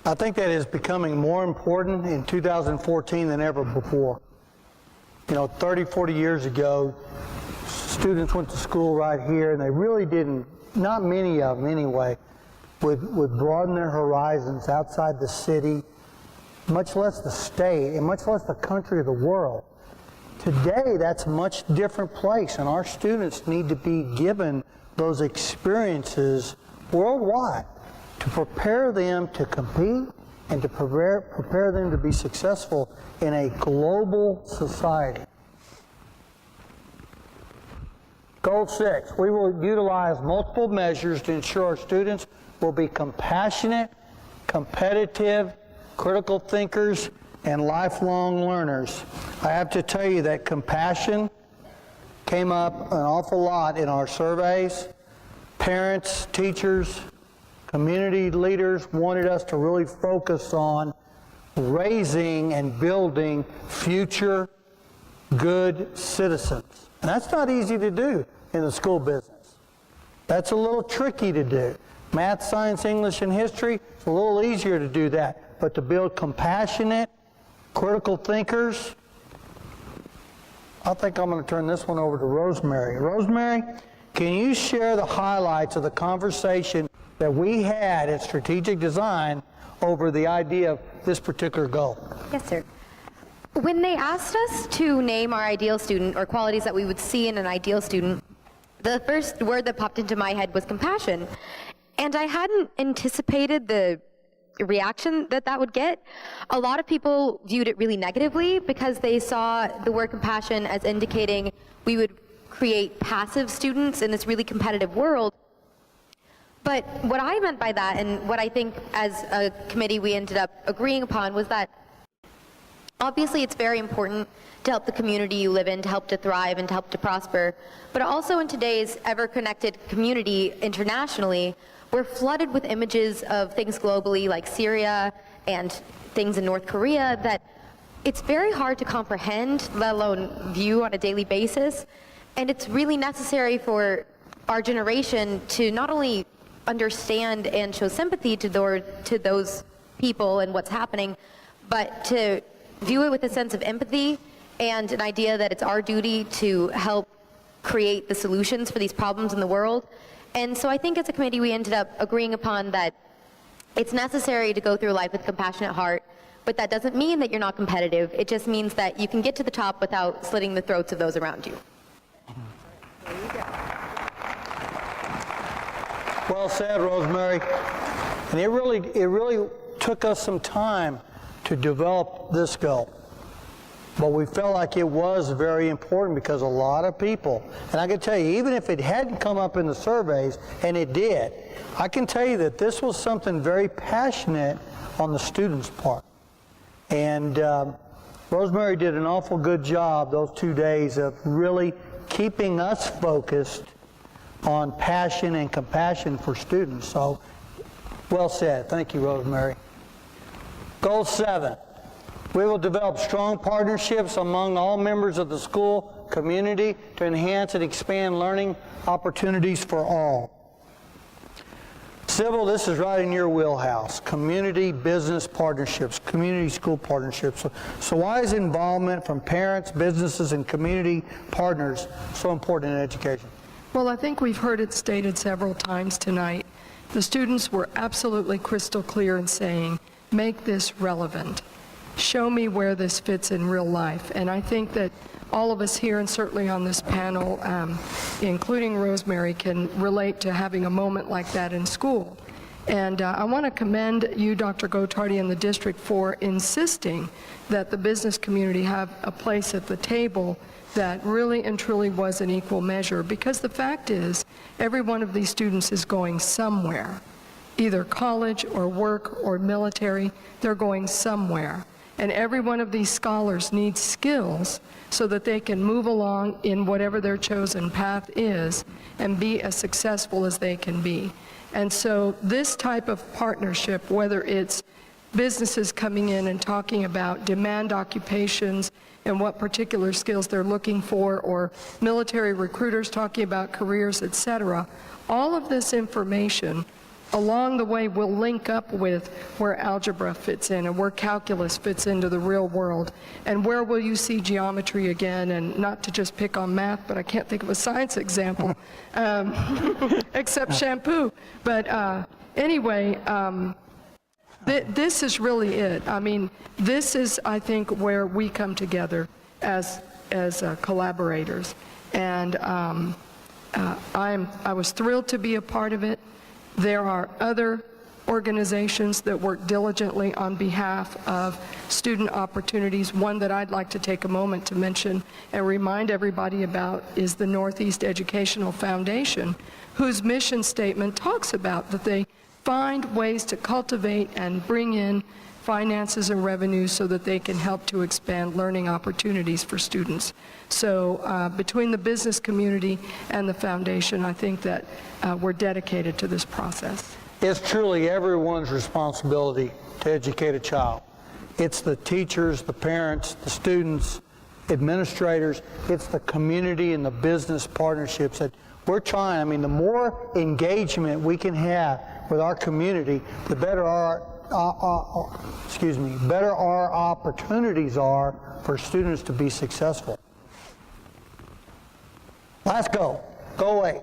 I think that is becoming more important in 2014 than ever before. You know, 30, 40 years ago, students went to school right here, and they really didn't, not many of them anyway, would broaden their horizons outside the city, much less the state, and much less the country or the world. Today, that's a much different place, and our students need to be given those experiences worldwide to prepare them to compete and to prepare them to be successful in a global society. Goal 6, we will utilize multiple measures to ensure our students will be compassionate, competitive, critical thinkers, and lifelong learners. I have to tell you that compassion came up an awful lot in our surveys. Parents, teachers, community leaders wanted us to really focus on raising and building future good citizens. And that's not easy to do in the school business. That's a little tricky to do. Math, science, English, and history, it's a little easier to do that. But to build compassionate, critical thinkers, I think I'm going to turn this one over to Rosemary. Rosemary, can you share the highlights of the conversation that we had at Strategic Design over the idea of this particular goal? Yes, sir. When they asked us to name our ideal student or qualities that we would see in an ideal student, the first word that popped into my head was compassion. And I hadn't anticipated the reaction that would get. A lot of people viewed it really negatively because they saw the word compassion as indicating we would create passive students in this really competitive world. But what I meant by that, and what I think as a committee we ended up agreeing upon, was that obviously it's very important to help the community you live in, to help to thrive and to help to prosper. But also in today's ever-connected community internationally, we're flooded with images of things globally like Syria and things in North Korea that it's very hard to comprehend, let alone view on a daily basis. And it's really necessary for our generation to not only understand and show sympathy to those people and what's happening, but to view it with a sense of empathy and an idea that it's our duty to help create the solutions for these problems in the world. And so I think as a committee we ended up agreeing upon that it's necessary to go through life with a compassionate heart, but that doesn't mean that you're not competitive. It just means that you can get to the top without slitting the throats of those around you. Well said, Rosemary. And it really took us some time to develop this goal. But we felt like it was very important because a lot of people, and I can tell you, even if it hadn't come up in the surveys, and it did, I can tell you that this was something very passionate on the students' part. And Rosemary did an awful good job those 2 days of really keeping us focused on passion and compassion for students. So, well said. Thank you, Rosemary. Goal 7. We will develop strong partnerships among all members of the school community to enhance and expand learning opportunities for all. Sybil, this is right in your wheelhouse. Community business partnerships, community school partnerships. So why is involvement from parents, businesses, and community partners so important in education? Well, I think we've heard it stated several times tonight. The students were absolutely crystal clear in saying, make this relevant. Show me where this fits in real life. And I think that all of us here, and certainly on this panel, including Rosemary, can relate to having a moment like that in school. And I want to commend you, Dr. Gottardy, and the district for insisting that the business community have a place at the table that really and truly was an equal measure. Because the fact is, every one of these students is going somewhere, either college or work or military. They're going somewhere. And every one of these scholars needs skills so that they can move along in whatever their chosen path is and be as successful as they can be. And so this type of partnership, whether it's businesses coming in and talking about demand occupations and what particular skills they're looking for, or military recruiters talking about careers, et cetera, all of this information along the way will link up with where algebra fits in and where calculus fits into the real world, and where will you see geometry again, and not to just pick on math, but I can't think of a science example, except shampoo. But anyway, this is really it. I mean, this is, I think, where we come together as collaborators. And I was thrilled to be a part of it. There are other organizations that work diligently on behalf of student opportunities. One that I'd like to take a moment to mention and remind everybody about is the NEISD Educational Foundation, whose mission statement talks about that they find ways to cultivate and bring in finances and revenues so that they can help to expand learning opportunities for students. So between the business community and the foundation, I think that we're dedicated to this process. It's truly everyone's responsibility to educate a child. It's the teachers, the parents, the students, administrators. It's the community and the business partnerships that we're trying. I mean, the more engagement we can have with our community, the better our better our opportunities are for students to be successful. Let's go. Go away.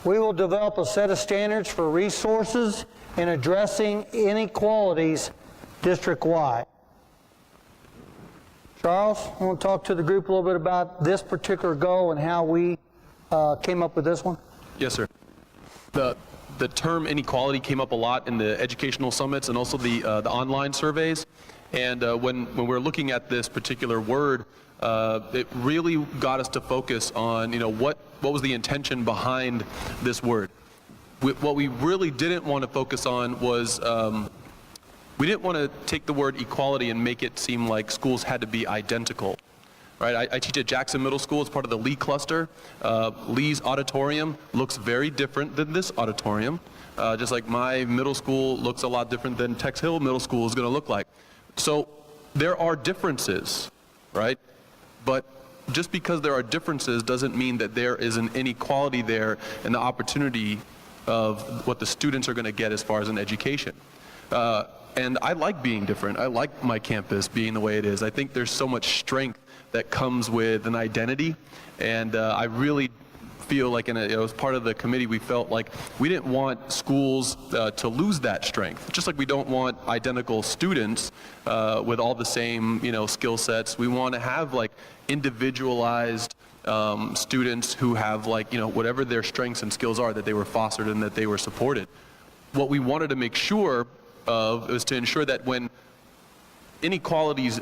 We will develop a set of standards for resources in addressing inequalities district-wide. Charles, I want to talk to the group a little bit about this particular goal and how we came up with this one. Yes, sir. The term inequality came up a lot in the educational summits and also the online surveys. And when we're looking at this particular word, it really got us to focus on, what was the intention behind this word. What we really didn't want to focus on was we didn't want to take the word equality and make it seem like schools had to be identical. Right, I teach at Jackson Middle School. It's part of the Lee cluster. Lee's auditorium looks very different than this auditorium, just like my middle school looks a lot different than Tex Hill Middle School is going to look like. So there are differences, right? But just because there are differences doesn't mean that there is an inequality there in the opportunity of what the students are going to get as far as an education. And I like being different. I like my campus being the way it is. I think there's so much strength that comes with an identity, and I really feel like as part of the committee, we felt like we didn't want schools to lose that strength. Just like we don't want identical students with all the same skill sets. We want to have like individualized students who have whatever their strengths and skills are, that they were fostered and that they were supported. What we wanted to make sure of was to ensure that when inequalities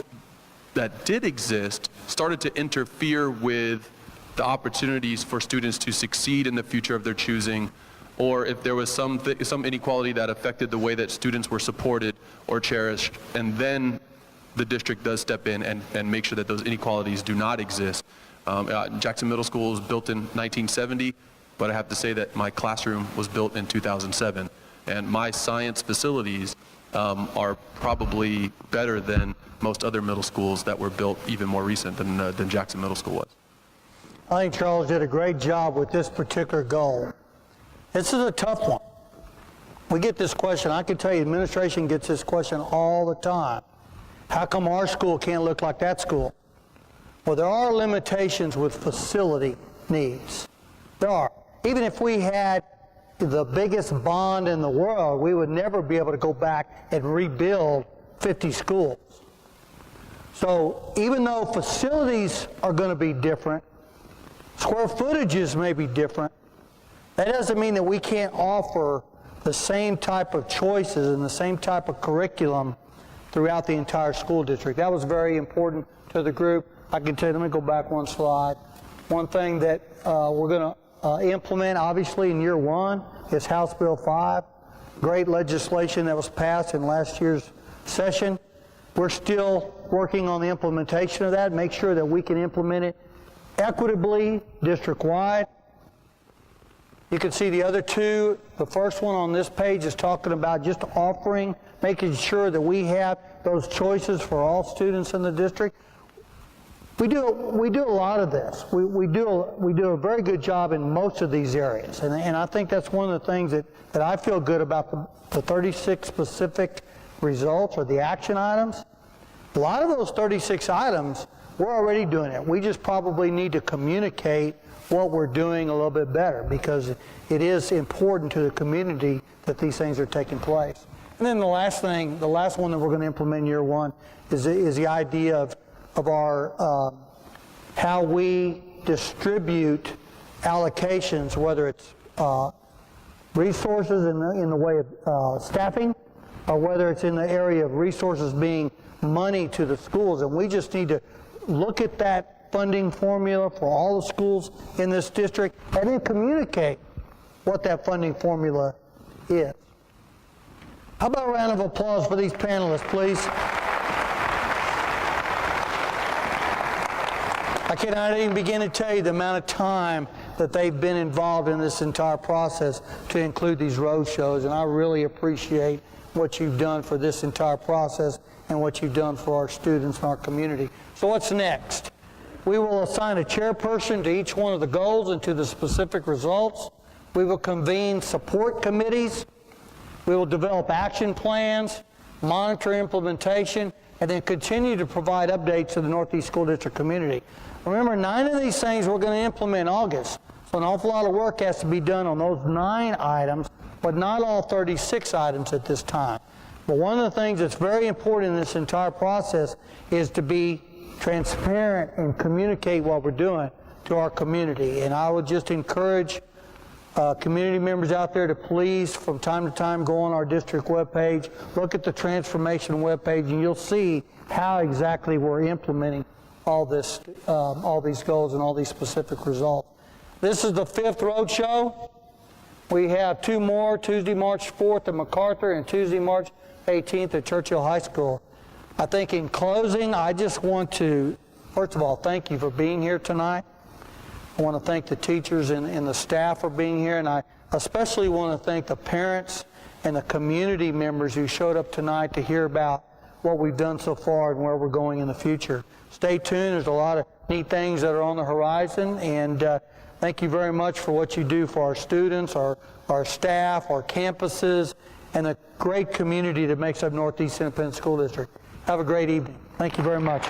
that did exist started to interfere with the opportunities for students to succeed in the future of their choosing, or if there was some inequality that affected the way that students were supported or cherished, and then the district does step in and make sure that those inequalities do not exist. Jackson Middle School was built in 1970, but I have to say that my classroom was built in 2007, and my science facilities are probably better than most other middle schools that were built even more recent than Jackson Middle School was. I think Charles did a great job with this particular goal. This is a tough one. We get this question. I can tell you, administration gets this question all the time. How come our school can't look like that school? Well, there are limitations with facility needs. There are. Even if we had the biggest bond in the world, we would never be able to go back and rebuild 50 schools. So even though facilities are going to be different, square footages may be different, that doesn't mean that we can't offer the same type of choices and the same type of curriculum throughout the entire school district. That was very important to the group. I can tell you, let me go back one slide. One thing that we're going to implement, obviously, in year one is House Bill 5. Great legislation that was passed in last year's session. We're still working on the implementation of that, make sure that we can implement it equitably, district-wide. You can see the other two. The first one on this page is talking about just offering, making sure that we have those choices for all students in the district. We do a lot of this. We do a very good job in most of these areas, and I think that's one of the things that I feel good about the 36 specific results or the action items. A lot of those 36 items, we're already doing it. We just probably need to communicate what we're doing a little bit better, because it is important to the community that these things are taking place. And then the last one that we're going to implement in year one is the idea of our how we distribute allocations, whether it's resources in the way of staffing, or whether it's in the area of resources being money to the schools. And we just need to look at that funding formula for all the schools in this district and then communicate what that funding formula is. How about a round of applause for these panelists, please? I cannot even begin to tell you the amount of time that they've been involved in this entire process to include these road shows, and I really appreciate what you've done for this entire process and what you've done for our students and our community. So what's next? We will assign a chairperson to each one of the goals and to the specific results. We will convene support committees. We will develop action plans, monitor implementation, and then continue to provide updates to the Northeast School District community. Remember, 9 of these things we're going to implement in August, so an awful lot of work has to be done on those 9 items, but not all 36 items at this time. But one of the things that's very important in this entire process is to be transparent and communicate what we're doing to our community. And I would just encourage community members out there to please, from time to time, go on our district webpage, look at the transformation webpage, and you'll see how exactly we're implementing all these goals and all these specific results. This is the 5th road show. We have 2 more, Tuesday, March 4th at MacArthur and Tuesday, March 18th at Churchill High School. I think in closing, I just want to, first of all, thank you for being here tonight. I want to thank the teachers and the staff for being here, and I especially want to thank the parents and the community members who showed up tonight to hear about what we've done so far and where we're going in the future. Stay tuned. There's a lot of neat things that are on the horizon, and thank you very much for what you do for our students, our staff, our campuses, and the great community that makes up Northeast Independent School District. Have a great evening. Thank you very much.